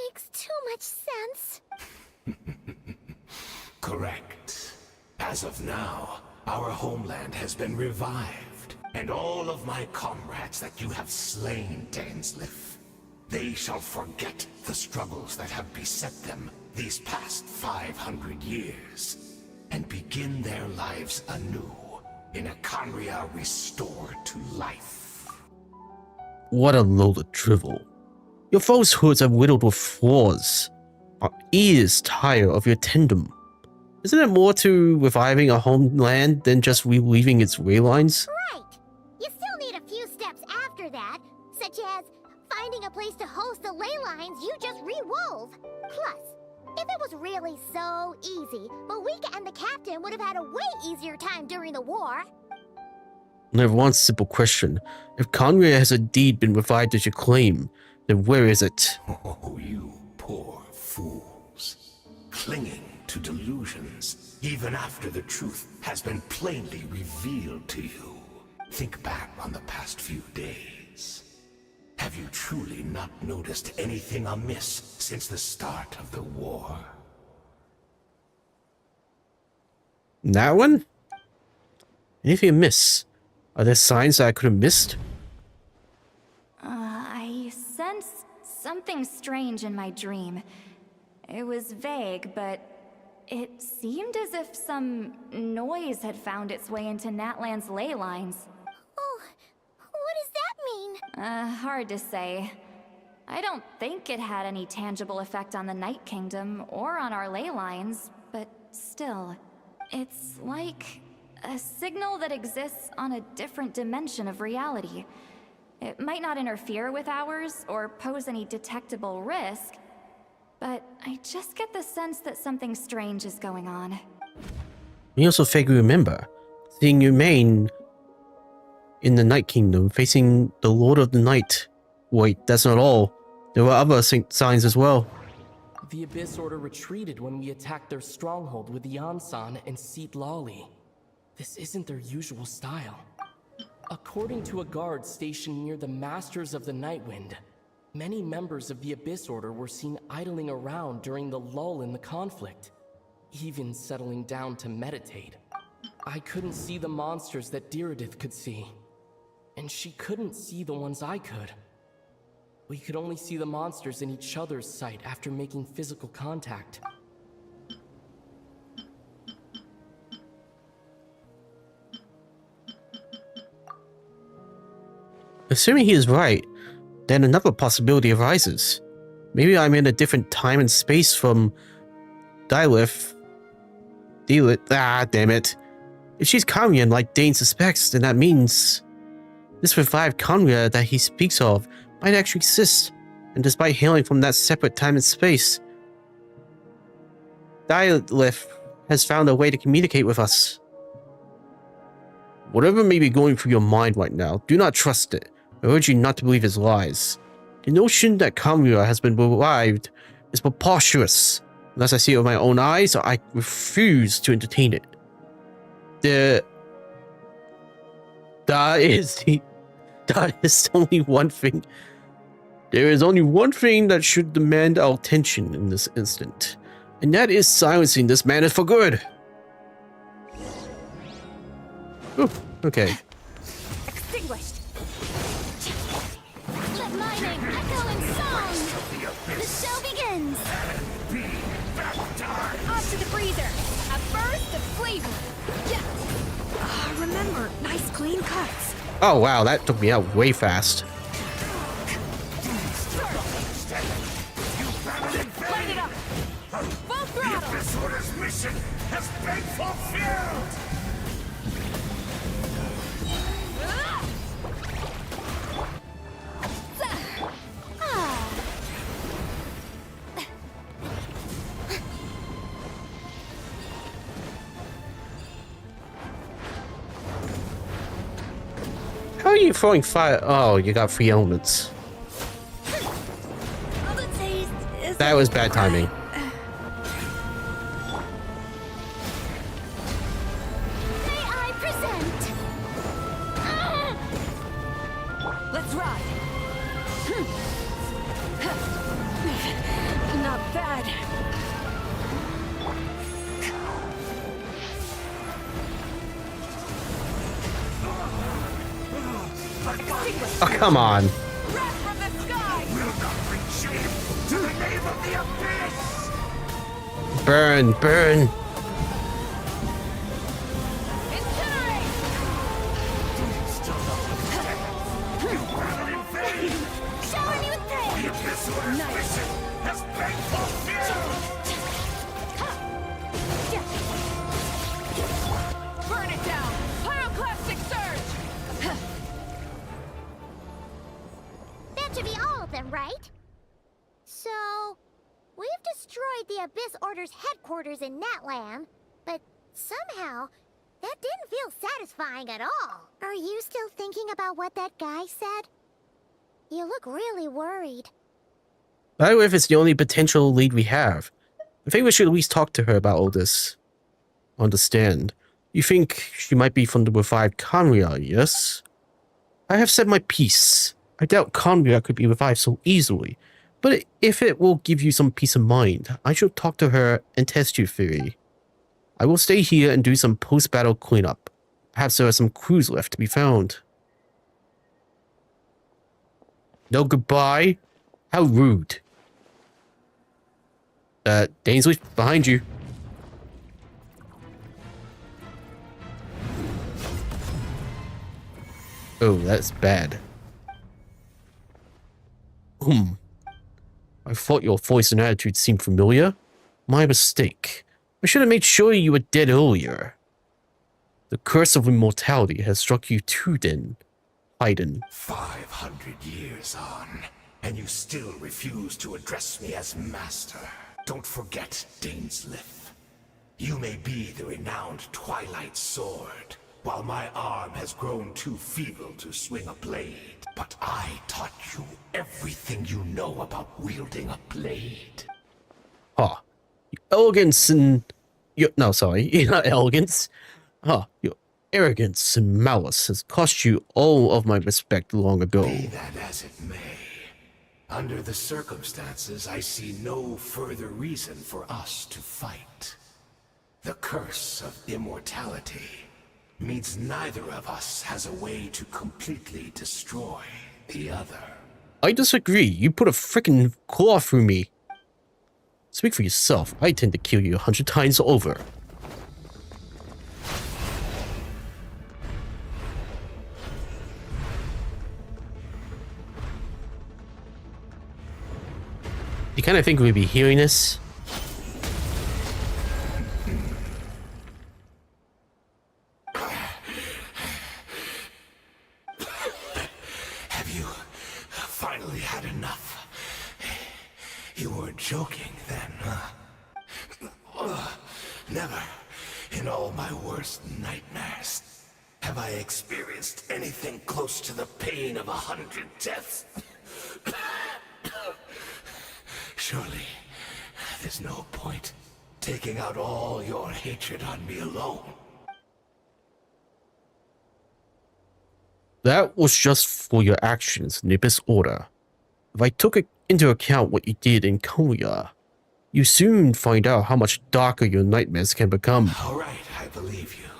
makes too much sense. Correct. As of now, our homeland has been revived, and all of my comrades that you have slain, Dainsleif, they shall forget the struggles that have beset them these past 500 years, and begin their lives anew in a Conria restored to life. What a load of drivel. Your falsehoods are riddled with flaws. Our ears tire of your tendom. Isn't there more to reviving a homeland than just reweaving its ley lines? Right. You still need a few steps after that, such as finding a place to host the ley lines you just re-wove. Plus, if it was really so easy, Moeka and the captain would have had a way easier time during the war. I have one simple question. If Conria has indeed been revived as you claim, then where is it? Oh, you poor fools. Clinging to delusions, even after the truth has been plainly revealed to you. Think back on the past few days. Have you truly not noticed anything amiss since the start of the war? That one? Anything amiss? Are there signs that I could have missed? I sensed something strange in my dream. It was vague, but it seemed as if some noise had found its way into Natlan's ley lines. Oh, what does that mean? Hard to say. I don't think it had any tangible effect on the Night Kingdom or on our ley lines, but still, it's like a signal that exists on a different dimension of reality. It might not interfere with ours or pose any detectable risk, but I just get the sense that something strange is going on. You also vaguely remember seeing your main in the Night Kingdom facing the Lord of the Night. Wait, that's not all. There were other signs as well. The Abyss Order retreated when we attacked their stronghold with Yansan and Seat Lawley. This isn't their usual style. According to a guard stationed near the Masters of the Nightwind, many members of the Abyss Order were seen idling around during the lull in the conflict, even settling down to meditate. I couldn't see the monsters that Diridith could see, and she couldn't see the ones I could. We could only see the monsters in each other's sight after making physical contact. Assuming he is right, then another possibility arises. Maybe I'm in a different time and space from Dainsleif. Damn it. If she's Conria like Dane suspects, then that means this revived Conria that he speaks of might actually exist, and despite hailing from that separate time and space, Dainsleif has found a way to communicate with us. Whatever may be going through your mind right now, do not trust it. I urge you not to believe his lies. The notion that Conria has been revived is preposterous. Unless I see it with my own eyes, I refuse to entertain it. There is only one thing. There is only one thing that should demand our attention in this instant, and that is silencing this man for good. Ooh, okay. Extinguished. Let my name echo in song. The show begins. Off to the freezer. A burst of flavor. Yeah. Remember, nice clean cuts. Oh wow, that took me out way fast. Light it up. Full throttle. This order's mission has been fulfilled! How are you throwing fire? Oh, you got 3 elements. The taste is That was bad timing. bad. Oh, come on. Wrath from the sky! Will not bring shame to the name of the Abyss! Burn, burn. Incinerate! Still not understand. You battle in vain! Shower me with The praise! Abyss Order's mission has been fulfilled! Burn it down! Pyroclastic surge! That should be all of them, right? So, we've destroyed the Abyss Order's headquarters in Natlan, but somehow, that didn't feel satisfying at all. Are you still thinking about what that guy said? You look really worried. I don't know if it's the only potential lead we have. I think we should at least talk to her about all this. Understand. You think she might be from the revived Conria, yes? I have said my piece. I doubt Conria could be revived so easily. But if it will give you some peace of mind, I should talk to her and test your theory. I will stay here and do some post-battle cleanup. Perhaps there are some clues left to be found. No goodbye? How rude. Dainsley, behind you. Oh, that's bad. I thought your voice and attitude seemed familiar. My mistake. I should have made sure you were dead earlier. The curse of immortality has struck you too then, Haydn. 500 years on, and you still refuse to address me as master. Don't forget, Dainslith. You may be the renowned Twilight Sword, while my arm has grown too feeble to swing a blade. But I taught you everything you know about wielding a blade. Huh. Your elegance and... No, sorry. Not elegance. Huh. Your arrogance and malice has cost you all of my respect long ago. Be that as it may, under the circumstances, I see no further reason for us to fight. The curse of immortality means neither of us has a way to completely destroy the other. I disagree. You put a frickin' claw through me. Speak for yourself. I tend to kill you 100 times over. You kind of think we'd be hearing this? Have you finally had enough? You weren't joking then, huh? Never, in all my worst nightmares, have I experienced anything close to the pain of 100 deaths. Surely, there's no point taking out all your hatred on me alone. That was just for your actions in the Abyss Order. If I took into account what you did in Korea, you soon find out how much darker your nightmares can become. All right, I believe you.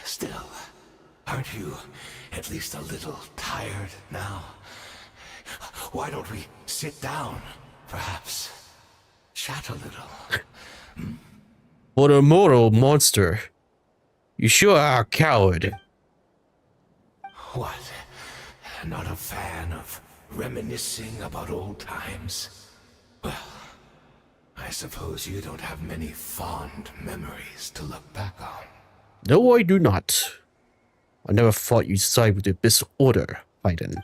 Still, aren't you at least a little tired now? Why don't we sit down, perhaps? Chat a little. What a mortal monster. You sure are a coward. What? Not a fan of reminiscing about old times? Well, I suppose you don't have many fond memories to look back on. No, I do not. I never thought you'd side with the Abyss Order, Haydn.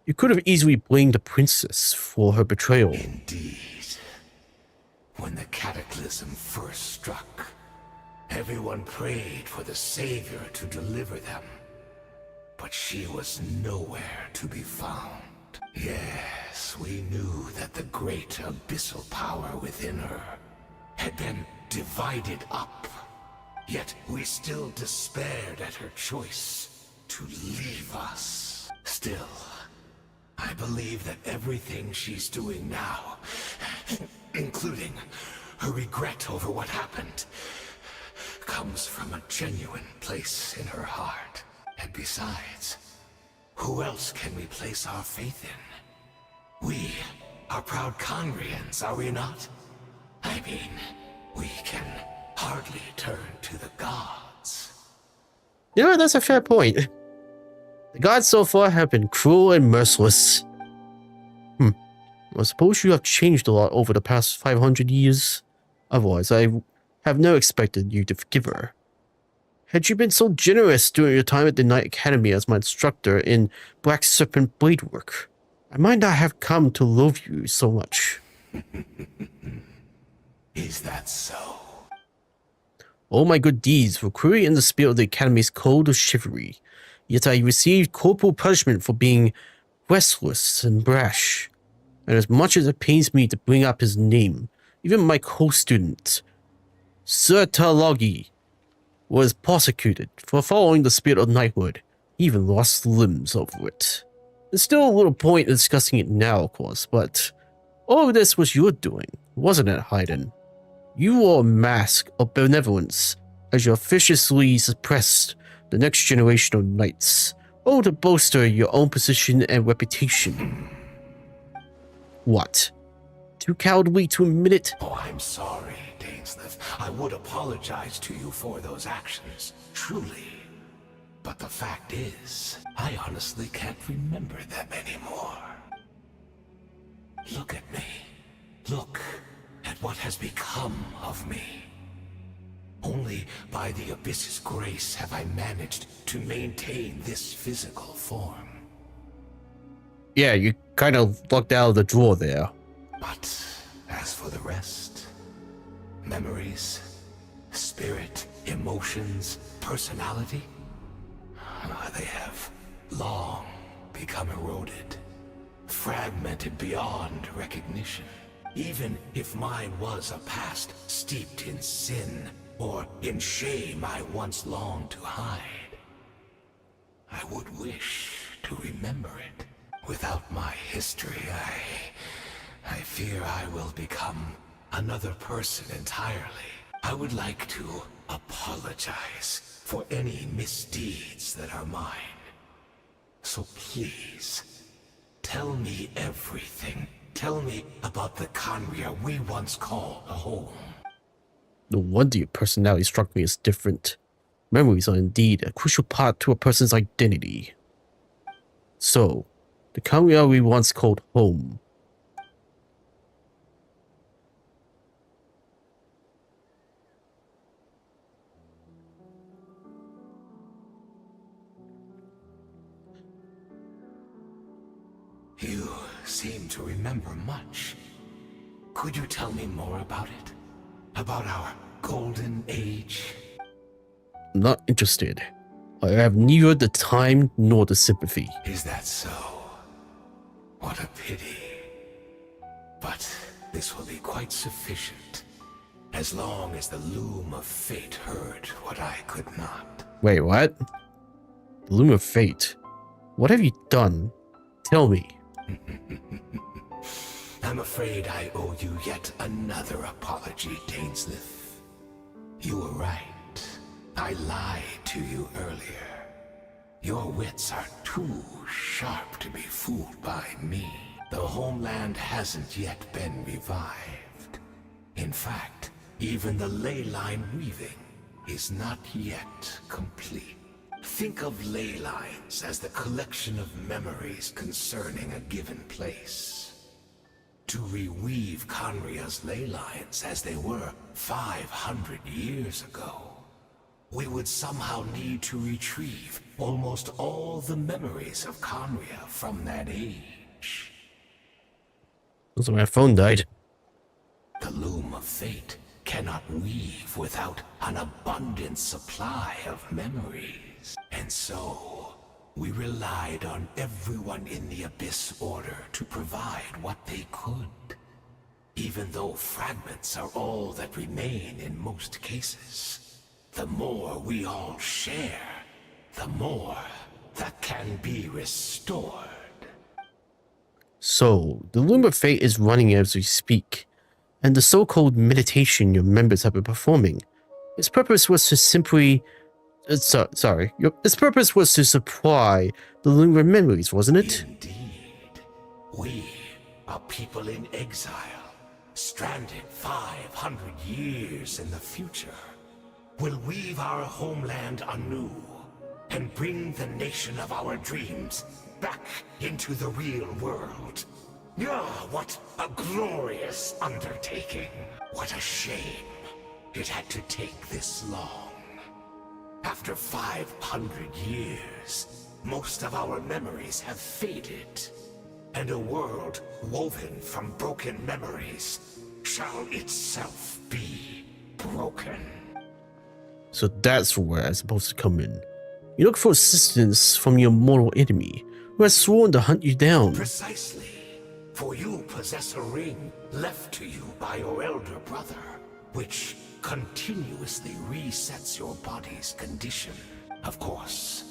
You could have easily blamed the princess for her betrayal. Indeed. When the cataclysm first struck, everyone prayed for the Savior to deliver them. But she was nowhere to be found. Yes, we knew that the great abyssal power within her had been divided up. Yet we still despaired at her choice to leave us. Still, I believe that everything she's doing now including her regret over what happened, comes from a genuine place in her heart. And besides, who else can we place our faith in? We are proud Conrians, are we not? I mean, we can hardly turn to the gods. You know, that's a fair point. The gods so far have been cruel and merciless. I suppose you have changed a lot over the past 500 years. Otherwise, I have never expected you to forgive her. Had you been so generous during your time at the Knight Academy as my instructor in Black Serpent Blade Work, I might not have come to love you so much. Is that so? All my good deeds were cruelly in the spirit of the Academy's code of chivalry, yet I received corporal punishment for being restless and brash. And as much as it pains me to bring up his name, even my co-student, Sir Talogi, was prosecuted for following the spirit of knighthood. He even lost limbs over it. There's still a little point in discussing it now, of course, but all of this was your doing, wasn't it, Haydn? You wore a mask of benevolence as you officiously suppressed the next generation of knights, all to bolster your own position and reputation. What? Too cowardly to admit it? Oh, I'm sorry, Dainsleif. I would apologize to you for those actions, truly. But the fact is, I honestly can't remember them anymore. Look at me. Look at what has become of me. Only by the Abyss's grace have I managed to maintain this physical form. Yeah, you kind of lucked out of the drawer there. But as for the rest, memories, spirit, emotions, personality, they have long become eroded, fragmented beyond recognition. Even if mine was a past steeped in sin or in shame I once longed to hide, I would wish to remember it. Without my history, I fear I will become another person entirely. I would like to apologize for any misdeeds that are mine. So please, tell me everything. Tell me about the Conria we once called home. No wonder your personality struck me as different. Memories are indeed a crucial part to a person's identity. So, the Conria we once called home. You seem to remember much. Could you tell me more about it? About our golden age? Not interested. I have neither the time nor the sympathy. Is that so? What a pity. But this will be quite sufficient, as long as the loom of fate heard what I could not. Wait, what? The Loom of Fate? What have you done? Tell me. I'm afraid I owe you yet another apology, Dainsleif. You were right. I lied to you earlier. Your wits are too sharp to be fooled by me. The homeland hasn't yet been revived. In fact, even the ley line weaving is not yet complete. Think of ley lines as the collection of memories concerning a given place. To reweave Conria's ley lines as they were 500 years ago, we would somehow need to retrieve almost all the memories of Conria from that age. Also, my phone died. The Loom of Fate cannot weave without an abundant supply of memories. And so, we relied on everyone in the Abyss Order to provide what they could. Even though fragments are all that remain in most cases, the more we all share, the more that can be restored. So, the Loom of Fate is running as we speak. and the so-called meditation your members have been performing. Its purpose was to simply... its purpose was to supply the lingering memories, wasn't it? Indeed. We are people in exile, stranded 500 years in the future. Will weave our homeland anew and bring the nation of our dreams back into the real world. Ah, what a glorious undertaking. What a shame it had to take this long. After 500 years, most of our memories have faded, and a world woven from broken memories shall itself be broken. So that's where I'm supposed to come in. You look for assistance from your mortal enemy, who has sworn to hunt you down. Precisely. For you possess a ring left to you by your elder brother, which continuously resets your body's condition. Of course,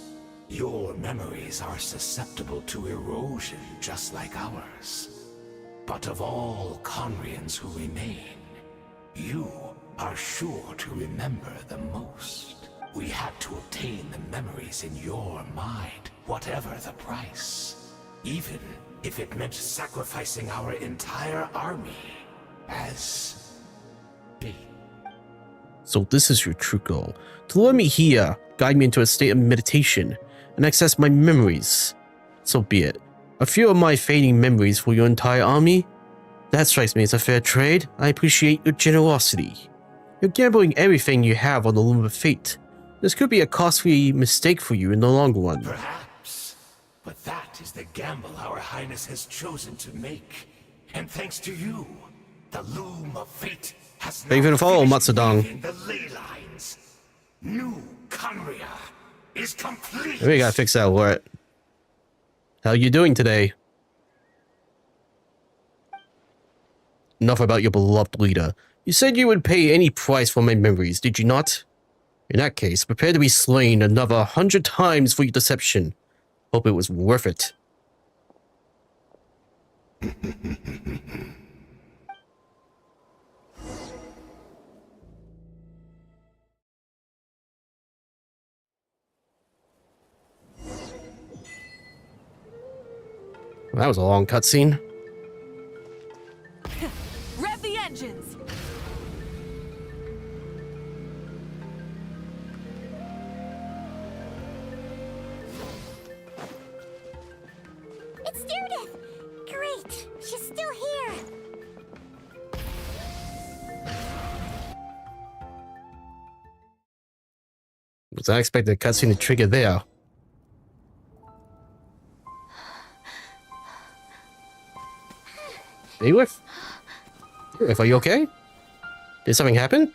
your memories are susceptible to erosion just like ours. But of all Conrians who remain, you are sure to remember the most. We had to obtain the memories in your mind, whatever the price. Even if it meant sacrificing our entire army as bait. So this is your true goal. To lure me here, guide me into a state of meditation, and access my memories. So be it. A few of my fading memories for your entire army? That strikes me as a fair trade. I appreciate your generosity. You're gambling everything you have on the loom of fate. This could be a costly mistake for you in the long run. Perhaps. But that is the gamble our Highness has chosen to make. And thanks to you, the loom of fate has Thank you for the follow, Matsudong. in the ley lines. New Conria is complete. We gotta fix that word. How you doing today? Enough about your beloved leader. You said you would pay any price for my memories, did you not? In that case, prepare to be slain another 100 times for your deception. Hope it was worth it. That was a long cutscene. Rev the engines! It's Judith! Great! She's still here! Was I expecting a cutscene to trigger there? Ayleaf? Are you okay? Did something happen?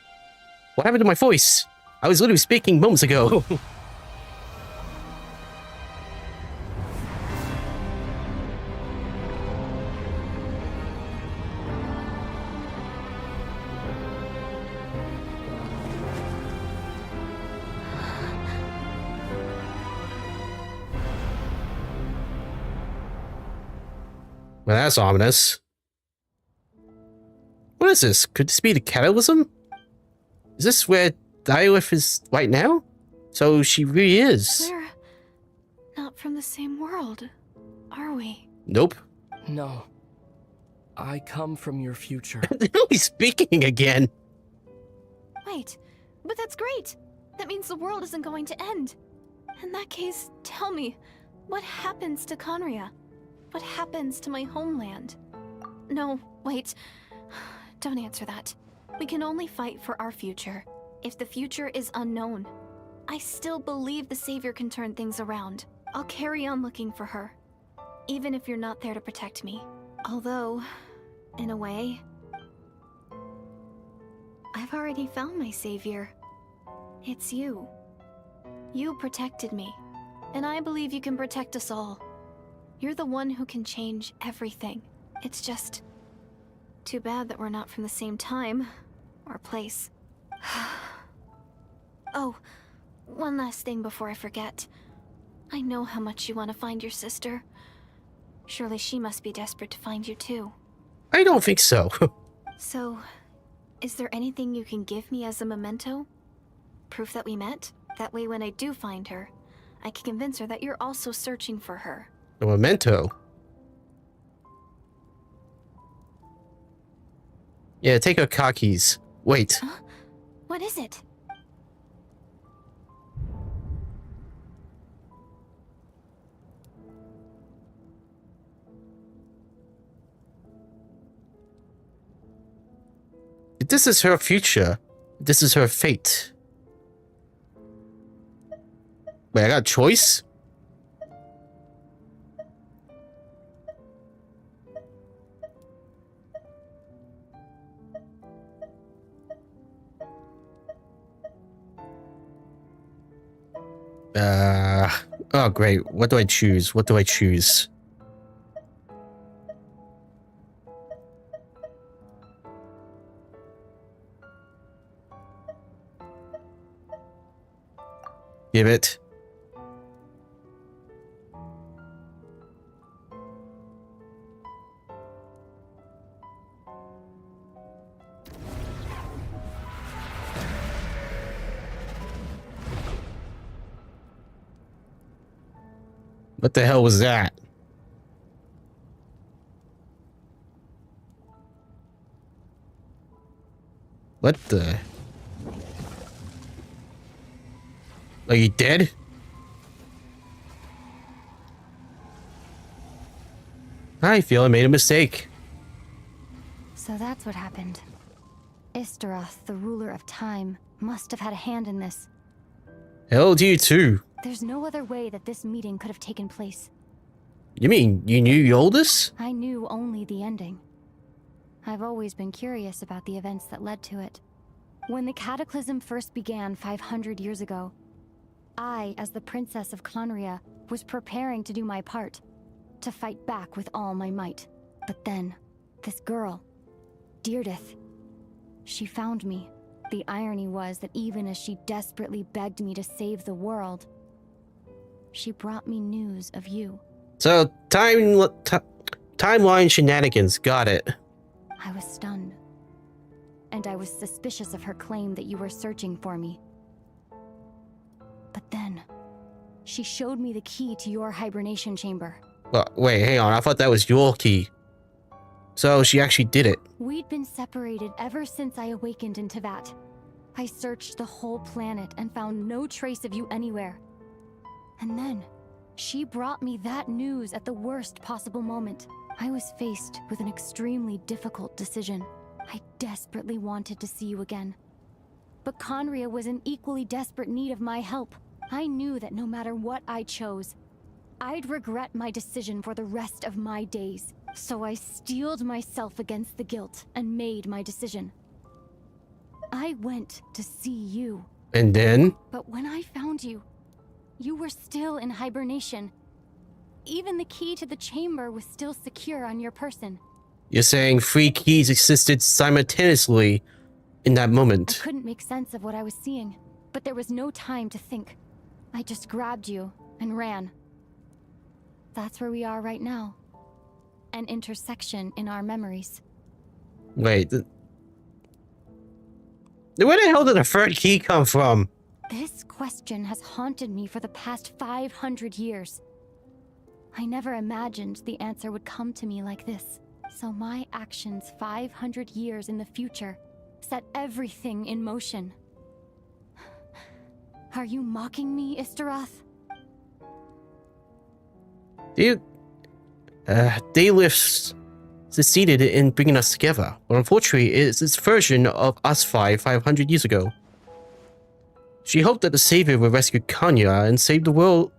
What happened to my voice? I was literally speaking moments ago. Well, that's ominous. What is this? Could this be the catalysm? Is this where Ayleaf is right now? So she really is. We're not from the same world, are we? Nope. No. I come from your future. He's speaking again. Wait, but that's great! That means the world isn't going to end. In that case, tell me, what happens to Conria? What happens to my homeland? No, wait. Don't answer that. We can only fight for our future. If the future is unknown, I still believe the Savior can turn things around. I'll carry on looking for her, even if you're not there to protect me. Although, in a way, I've already found my Savior. It's you. You protected me, and I believe you can protect us all. You're the one who can change everything. It's just too bad that we're not from the same time or place. Oh, one last thing before I forget. I know how much you want to find your sister. Surely she must be desperate to find you too. I don't think so. So, is there anything you can give me as a memento? Proof that we met? That way when I do find her, I can convince her that you're also searching for her. A memento? Yeah, take her car keys. Wait. Huh? What is it? This is her future. This is her fate. Wait, I got a choice? Oh great. What do I choose? What do I choose? Give it. What the hell was that? What the? Are you dead? I feel I made a mistake. So that's what happened. Istaroth, the ruler of time, must have had a hand in this. Hell to you too. There's no other way that this meeting could have taken place. You mean you knew you told us? I knew only the ending. I've always been curious about the events that led to it. When the Cataclysm first began 500 years ago, I, as the Princess of Conria, was preparing to do my part, to fight back with all my might. But then, this girl, Deirdith, she found me. The irony was that even as she desperately begged me to save the world, she brought me news of you. So, timeline shenanigans, got it. I was stunned. And I was suspicious of her claim that you were searching for me. But then, she showed me the key to your hibernation chamber. Wait, hang on, I thought that was your key. So, she actually did it. We'd been separated ever since I awakened in Tevat. I searched the whole planet and found no trace of you anywhere. And then, she brought me that news at the worst possible moment. I was faced with an extremely difficult decision. I desperately wanted to see you again. But Conria was in equally desperate need of my help. I knew that no matter what I chose, I'd regret my decision for the rest of my days. So I steeled myself against the guilt and made my decision. I went to see you. And then? But when I found you, you were still in hibernation. Even the key to the chamber was still secure on your person. You're saying 3 keys existed simultaneously in that moment. I couldn't make sense of what I was seeing, but there was no time to think. I just grabbed you and ran. That's where we are right now. An intersection in our memories. Wait. Where the hell did the 3rd key come from? This question has haunted me for the past 500 years. I never imagined the answer would come to me like this. So my actions 500 years in the future set everything in motion. Are you mocking me, Istaroth? Daylith succeeded in bringing us together, but unfortunately it's its version of us 500 years ago. She hoped that the Savior would rescue Kanya and save the world,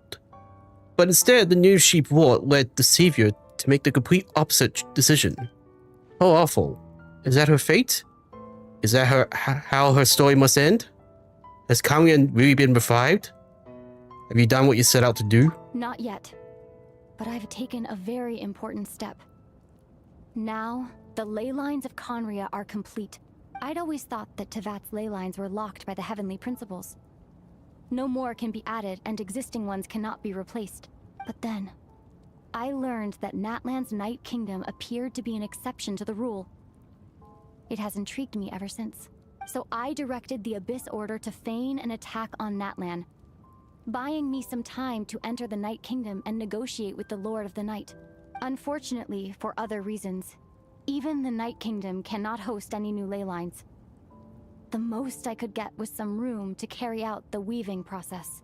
but instead the news she brought led the Savior to make the complete opposite decision. How awful. Is that her fate? Is that how her story must end? Has Kanya really been revived? Have you done what you set out to do? Not yet. But I've taken a very important step. Now, the ley lines of Conria are complete. I'd always thought that Tevat's ley lines were locked by the heavenly principles. No more can be added and existing ones cannot be replaced. But then, I learned that Natlan's Night Kingdom appeared to be an exception to the rule. It has intrigued me ever since. So I directed the Abyss Order to feign an attack on Natlan, buying me some time to enter the Night Kingdom and negotiate with the Lord of the Night. Unfortunately, for other reasons, even the Night Kingdom cannot host any new ley lines. The most I could get was some room to carry out the weaving process.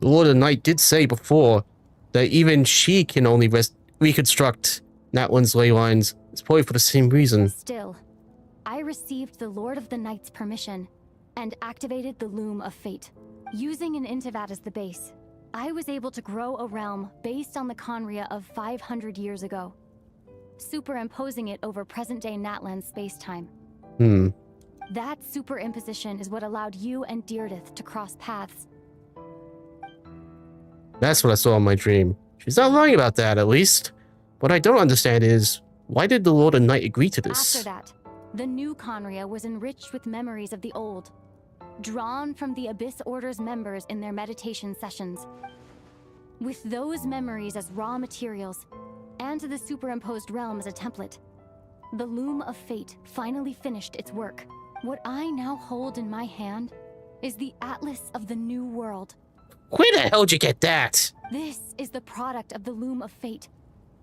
The Lord of the Night did say before that even she can only reconstruct Natlan's ley lines. It's probably for the same reason. Still, I received the Lord of the Night's permission and activated the Loom of Fate. Using an Intivat as the base, I was able to grow a realm based on the Conria of 500 years ago, superimposing it over present-day Natlan's space-time. That superimposition is what allowed you and Deirdith to cross paths. That's what I saw in my dream. She's not lying about that, at least. What I don't understand is, why did the Lord of Night agree to this? After that, the new Conria was enriched with memories of the old, drawn from the Abyss Order's members in their meditation sessions. With those memories as raw materials, and the superimposed realm as a template, the Loom of Fate finally finished its work. What I now hold in my hand is the Atlas of the New World. Where the hell did you get that? This is the product of the Loom of Fate,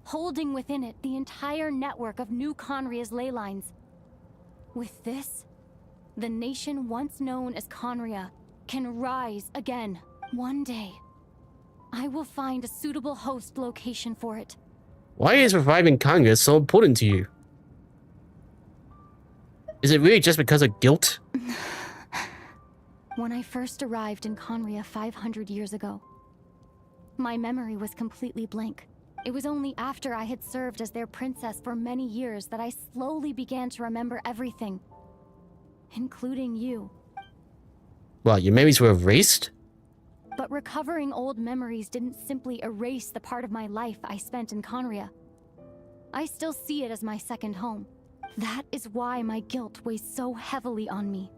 holding within it the entire network of New Conria's ley lines. With this, the nation once known as Conria can rise again. One day, I will find a suitable host location for it. Why is reviving Conria so important to you? Is it really just because of guilt? When I first arrived in Conria 500 years ago, my memory was completely blank. It was only after I had served as their princess for many years that I slowly began to remember everything, including you. What, your memories were erased? But recovering old memories didn't simply erase the part of my life I spent in Conria. I still see it as my second home. That is why my guilt weighs so heavily on me.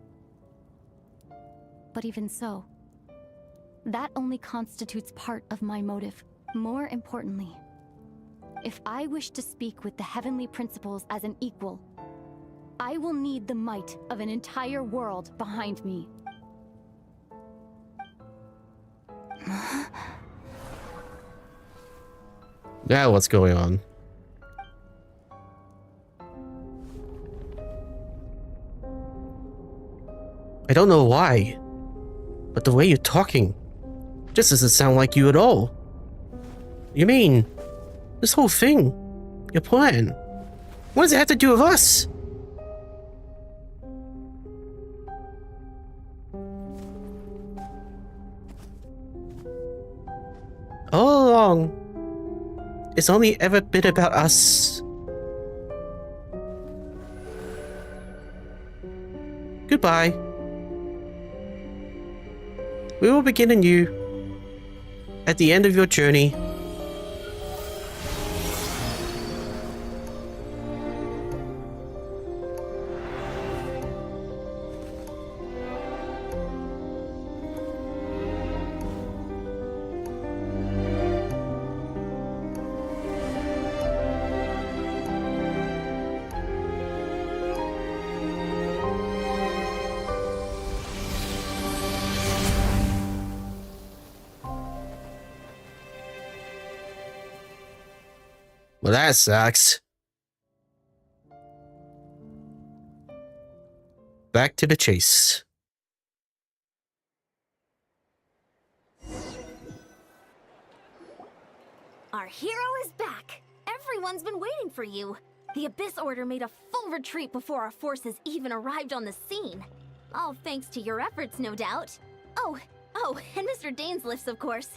But even so, that only constitutes part of my motive. More importantly, if I wish to speak with the heavenly principles as an equal, I will need the might of an entire world behind me. Now what's going on? I don't know why, but the way you're talking just doesn't sound like you at all. You mean, this whole thing, your plan, what does it have to do with us? All along, it's only ever been about us. Goodbye. We will begin anew at the end of your journey. Well, that sucks. Back to the chase. Our hero is back. Everyone's been waiting for you. The Abyss Order made a full retreat before our forces even arrived on the scene. All thanks to your efforts, no doubt. Oh, and Mr. Dainsliff's, of course.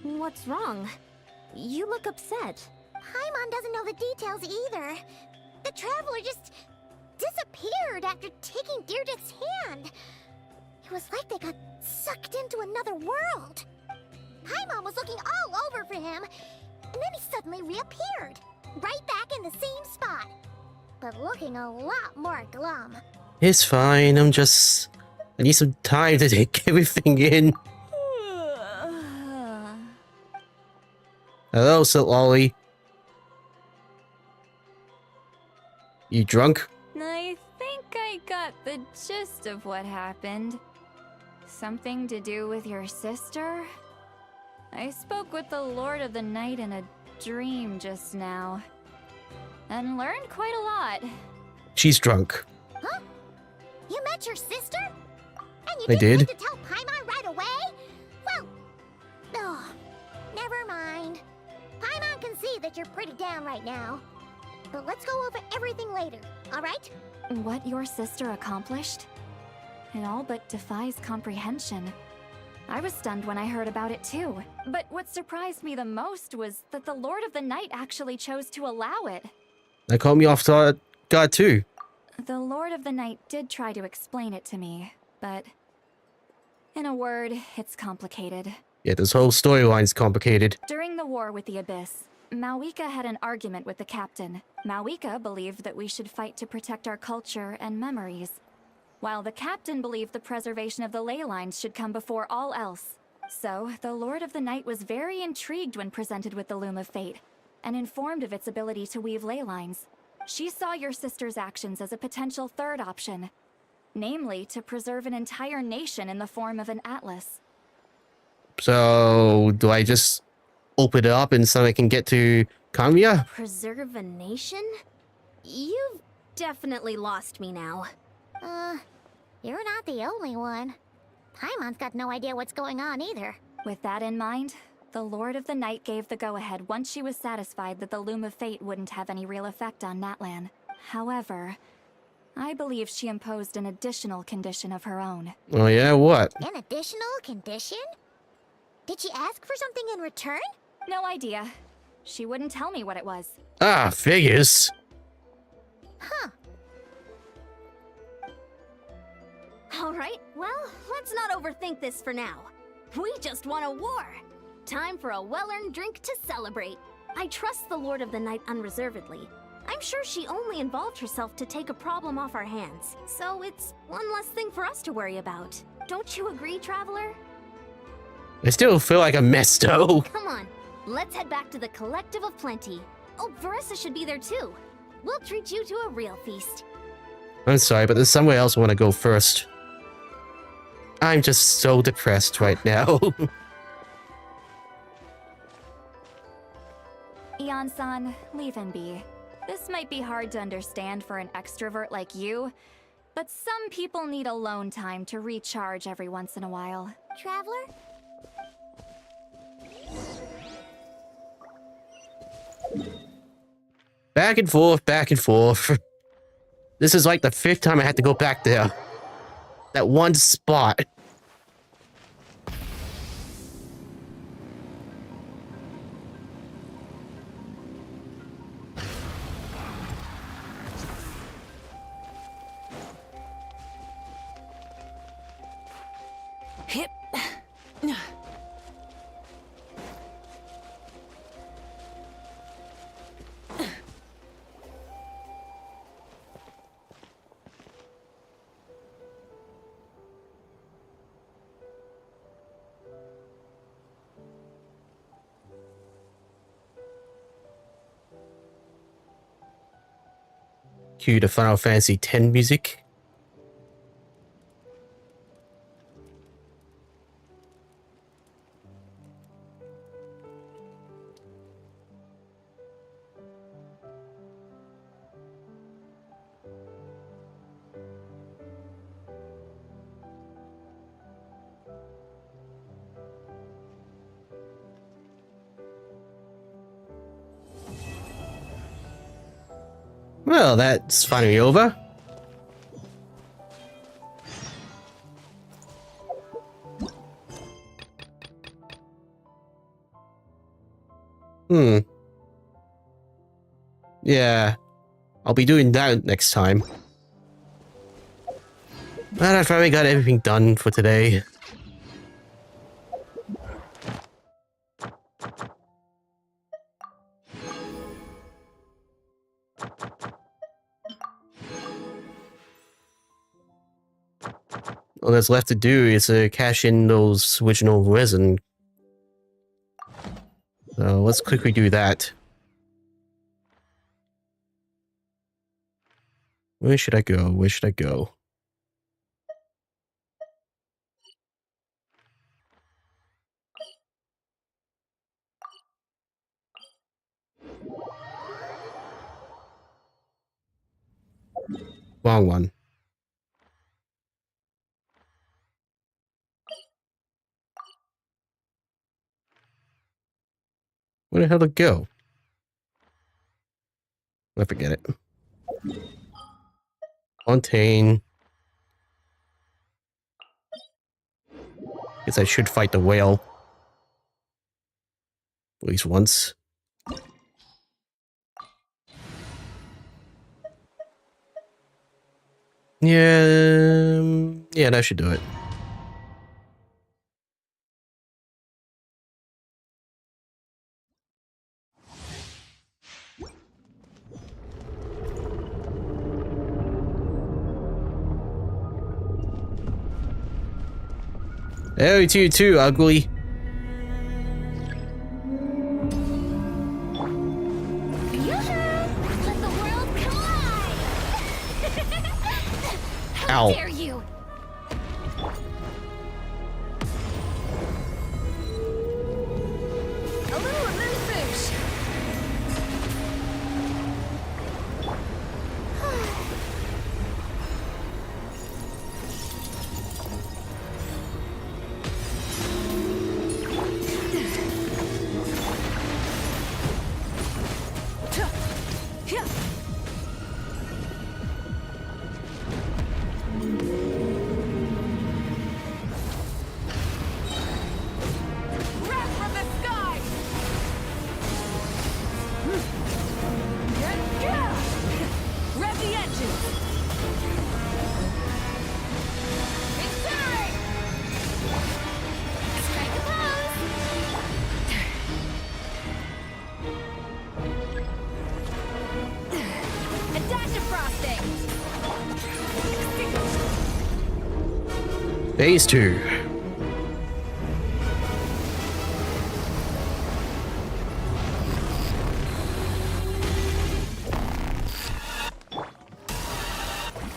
What's wrong? You look upset. Paimon doesn't know the details either. The traveler just disappeared after taking Deirdith's hand. It was like they got sucked into another world. Paimon was looking all over for him, and then he suddenly reappeared, right back in the same spot, but looking a lot more glum. It's fine, I need some time to take everything in. Hello, St. Lolly. You drunk? I think I got the gist of what happened. Something to do with your sister? I spoke with the Lord of the Night in a dream just now, and learned quite a lot. She's drunk. Huh? You met your sister? And you I didn't did. get to tell Paimon right away? Well, oh, never mind. Paimon can see that you're pretty down right now. But let's go over everything later, alright? What your sister accomplished? It all but defies comprehension. I was stunned when I heard about it too. But what surprised me the most was that the Lord of the Night actually chose to allow it. That caught me off guard too. The Lord of the Night did try to explain it to me, but in a word, it's complicated. Yeah, this whole storyline's complicated. During the war with the Abyss, Mawika had an argument with the captain. Mawika believed that we should fight to protect our culture and memories, while the captain believed the preservation of the ley lines should come before all else. So, the Lord of the Night was very intrigued when presented with the Loom of Fate, and informed of its ability to weave ley lines. She saw your sister's actions as a potential third option, namely to preserve an entire nation in the form of an atlas. So, do I just open it up and so I can get to Kamiya? Preserve a nation? You've definitely lost me now. You're not the only one. Paimon's got no idea what's going on either. With that in mind, the Lord of the Night gave the go-ahead once she was satisfied that the Loom of Fate wouldn't have any real effect on Natlan. However, I believe she imposed an additional condition of her own. Oh yeah, what? An additional condition? Did she ask for something in return? No idea. She wouldn't tell me what it was. Ah, figures. Huh. Alright, well, let's not overthink this for now. We just won a war! Time for a well-earned drink to celebrate. I trust the Lord of the Night unreservedly. I'm sure she only involved herself to take a problem off our hands, so it's one less thing for us to worry about. Don't you agree, Traveler? I still feel like a mess though. Come on, let's head back to the Collective of Plenty. Oh, Verissa should be there too. We'll treat you to a real feast. I'm sorry, but there's somewhere else I want to go first. I'm just so depressed right now. Ian-san, leave him be. This might be hard to understand for an extrovert like you, but some people need alone time to recharge every once in a while. Traveler? Back and forth, back and forth. This is like the 5th time I had to go back there. That one spot. Hip. Cue the Final Fantasy X music. Well, that's finally over. Yeah, I'll be doing that next time. But I finally got everything done for today. All that's left to do is cash in those original resin. So let's quickly do that. Where should I go? Where should I go? Wrong one. Where the hell to go? I forget it. Fontaine. Guess I should fight the whale. At least once. Yeah, that should do it. Oh, it's you too, ugly. Let the world collide! Ow. Dare you! A little amuse-bouche. Wrath from the sky! Rev the engine! Incinerate! Strike a pose! A dash of frosting! Phase 2.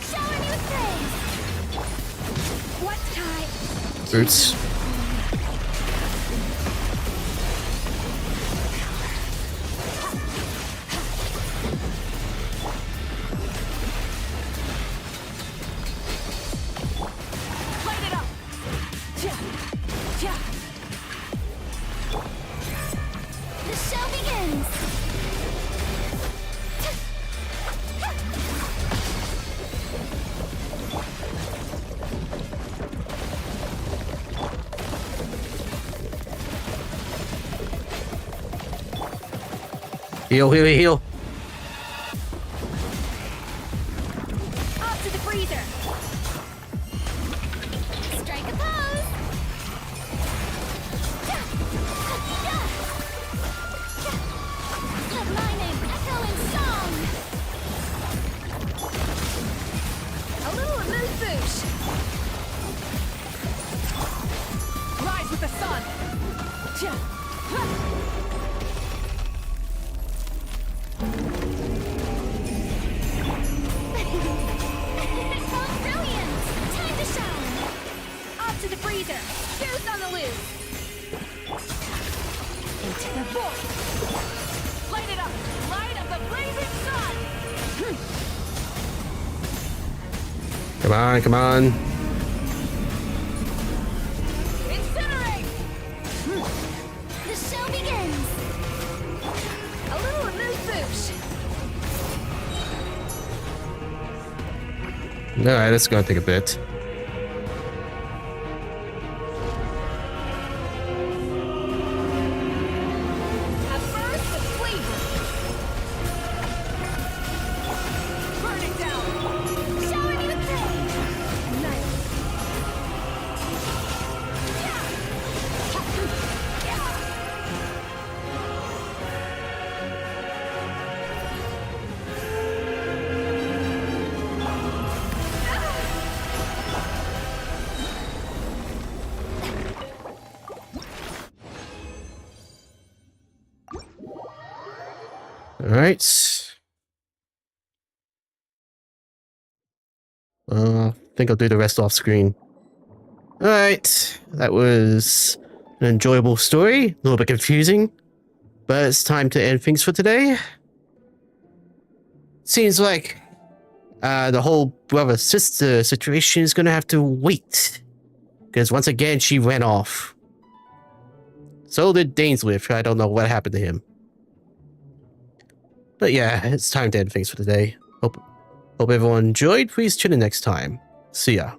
Shower me with praise! What's time? Boots. Light it up! The show begins! Heal, heal, heal. Up to the freezer! Strike a pose! Let my name echo in song! A little amuse-bouche! Rise with the sun! Oh, brilliant! Time to shine! Up to the freezer! Juice on the loose! Into the void! Light it up! Light of the blazing sun! Come on, come on. Incinerate! The show begins! A little amuse-bouche! Alright, that's gonna take a bit. A burst of flavor! Burn it down! Shower me with praise! Nice! Alright. I think I'll do the rest off screen. Alright, that was an enjoyable story, a little bit confusing, but it's time to end things for today. Seems like the whole brother-sister situation is gonna have to wait, because once again she ran off. So did Dainsleif. I don't know what happened to him. But yeah, it's time to end things for today. Hope everyone enjoyed. Please tune in next time. See ya.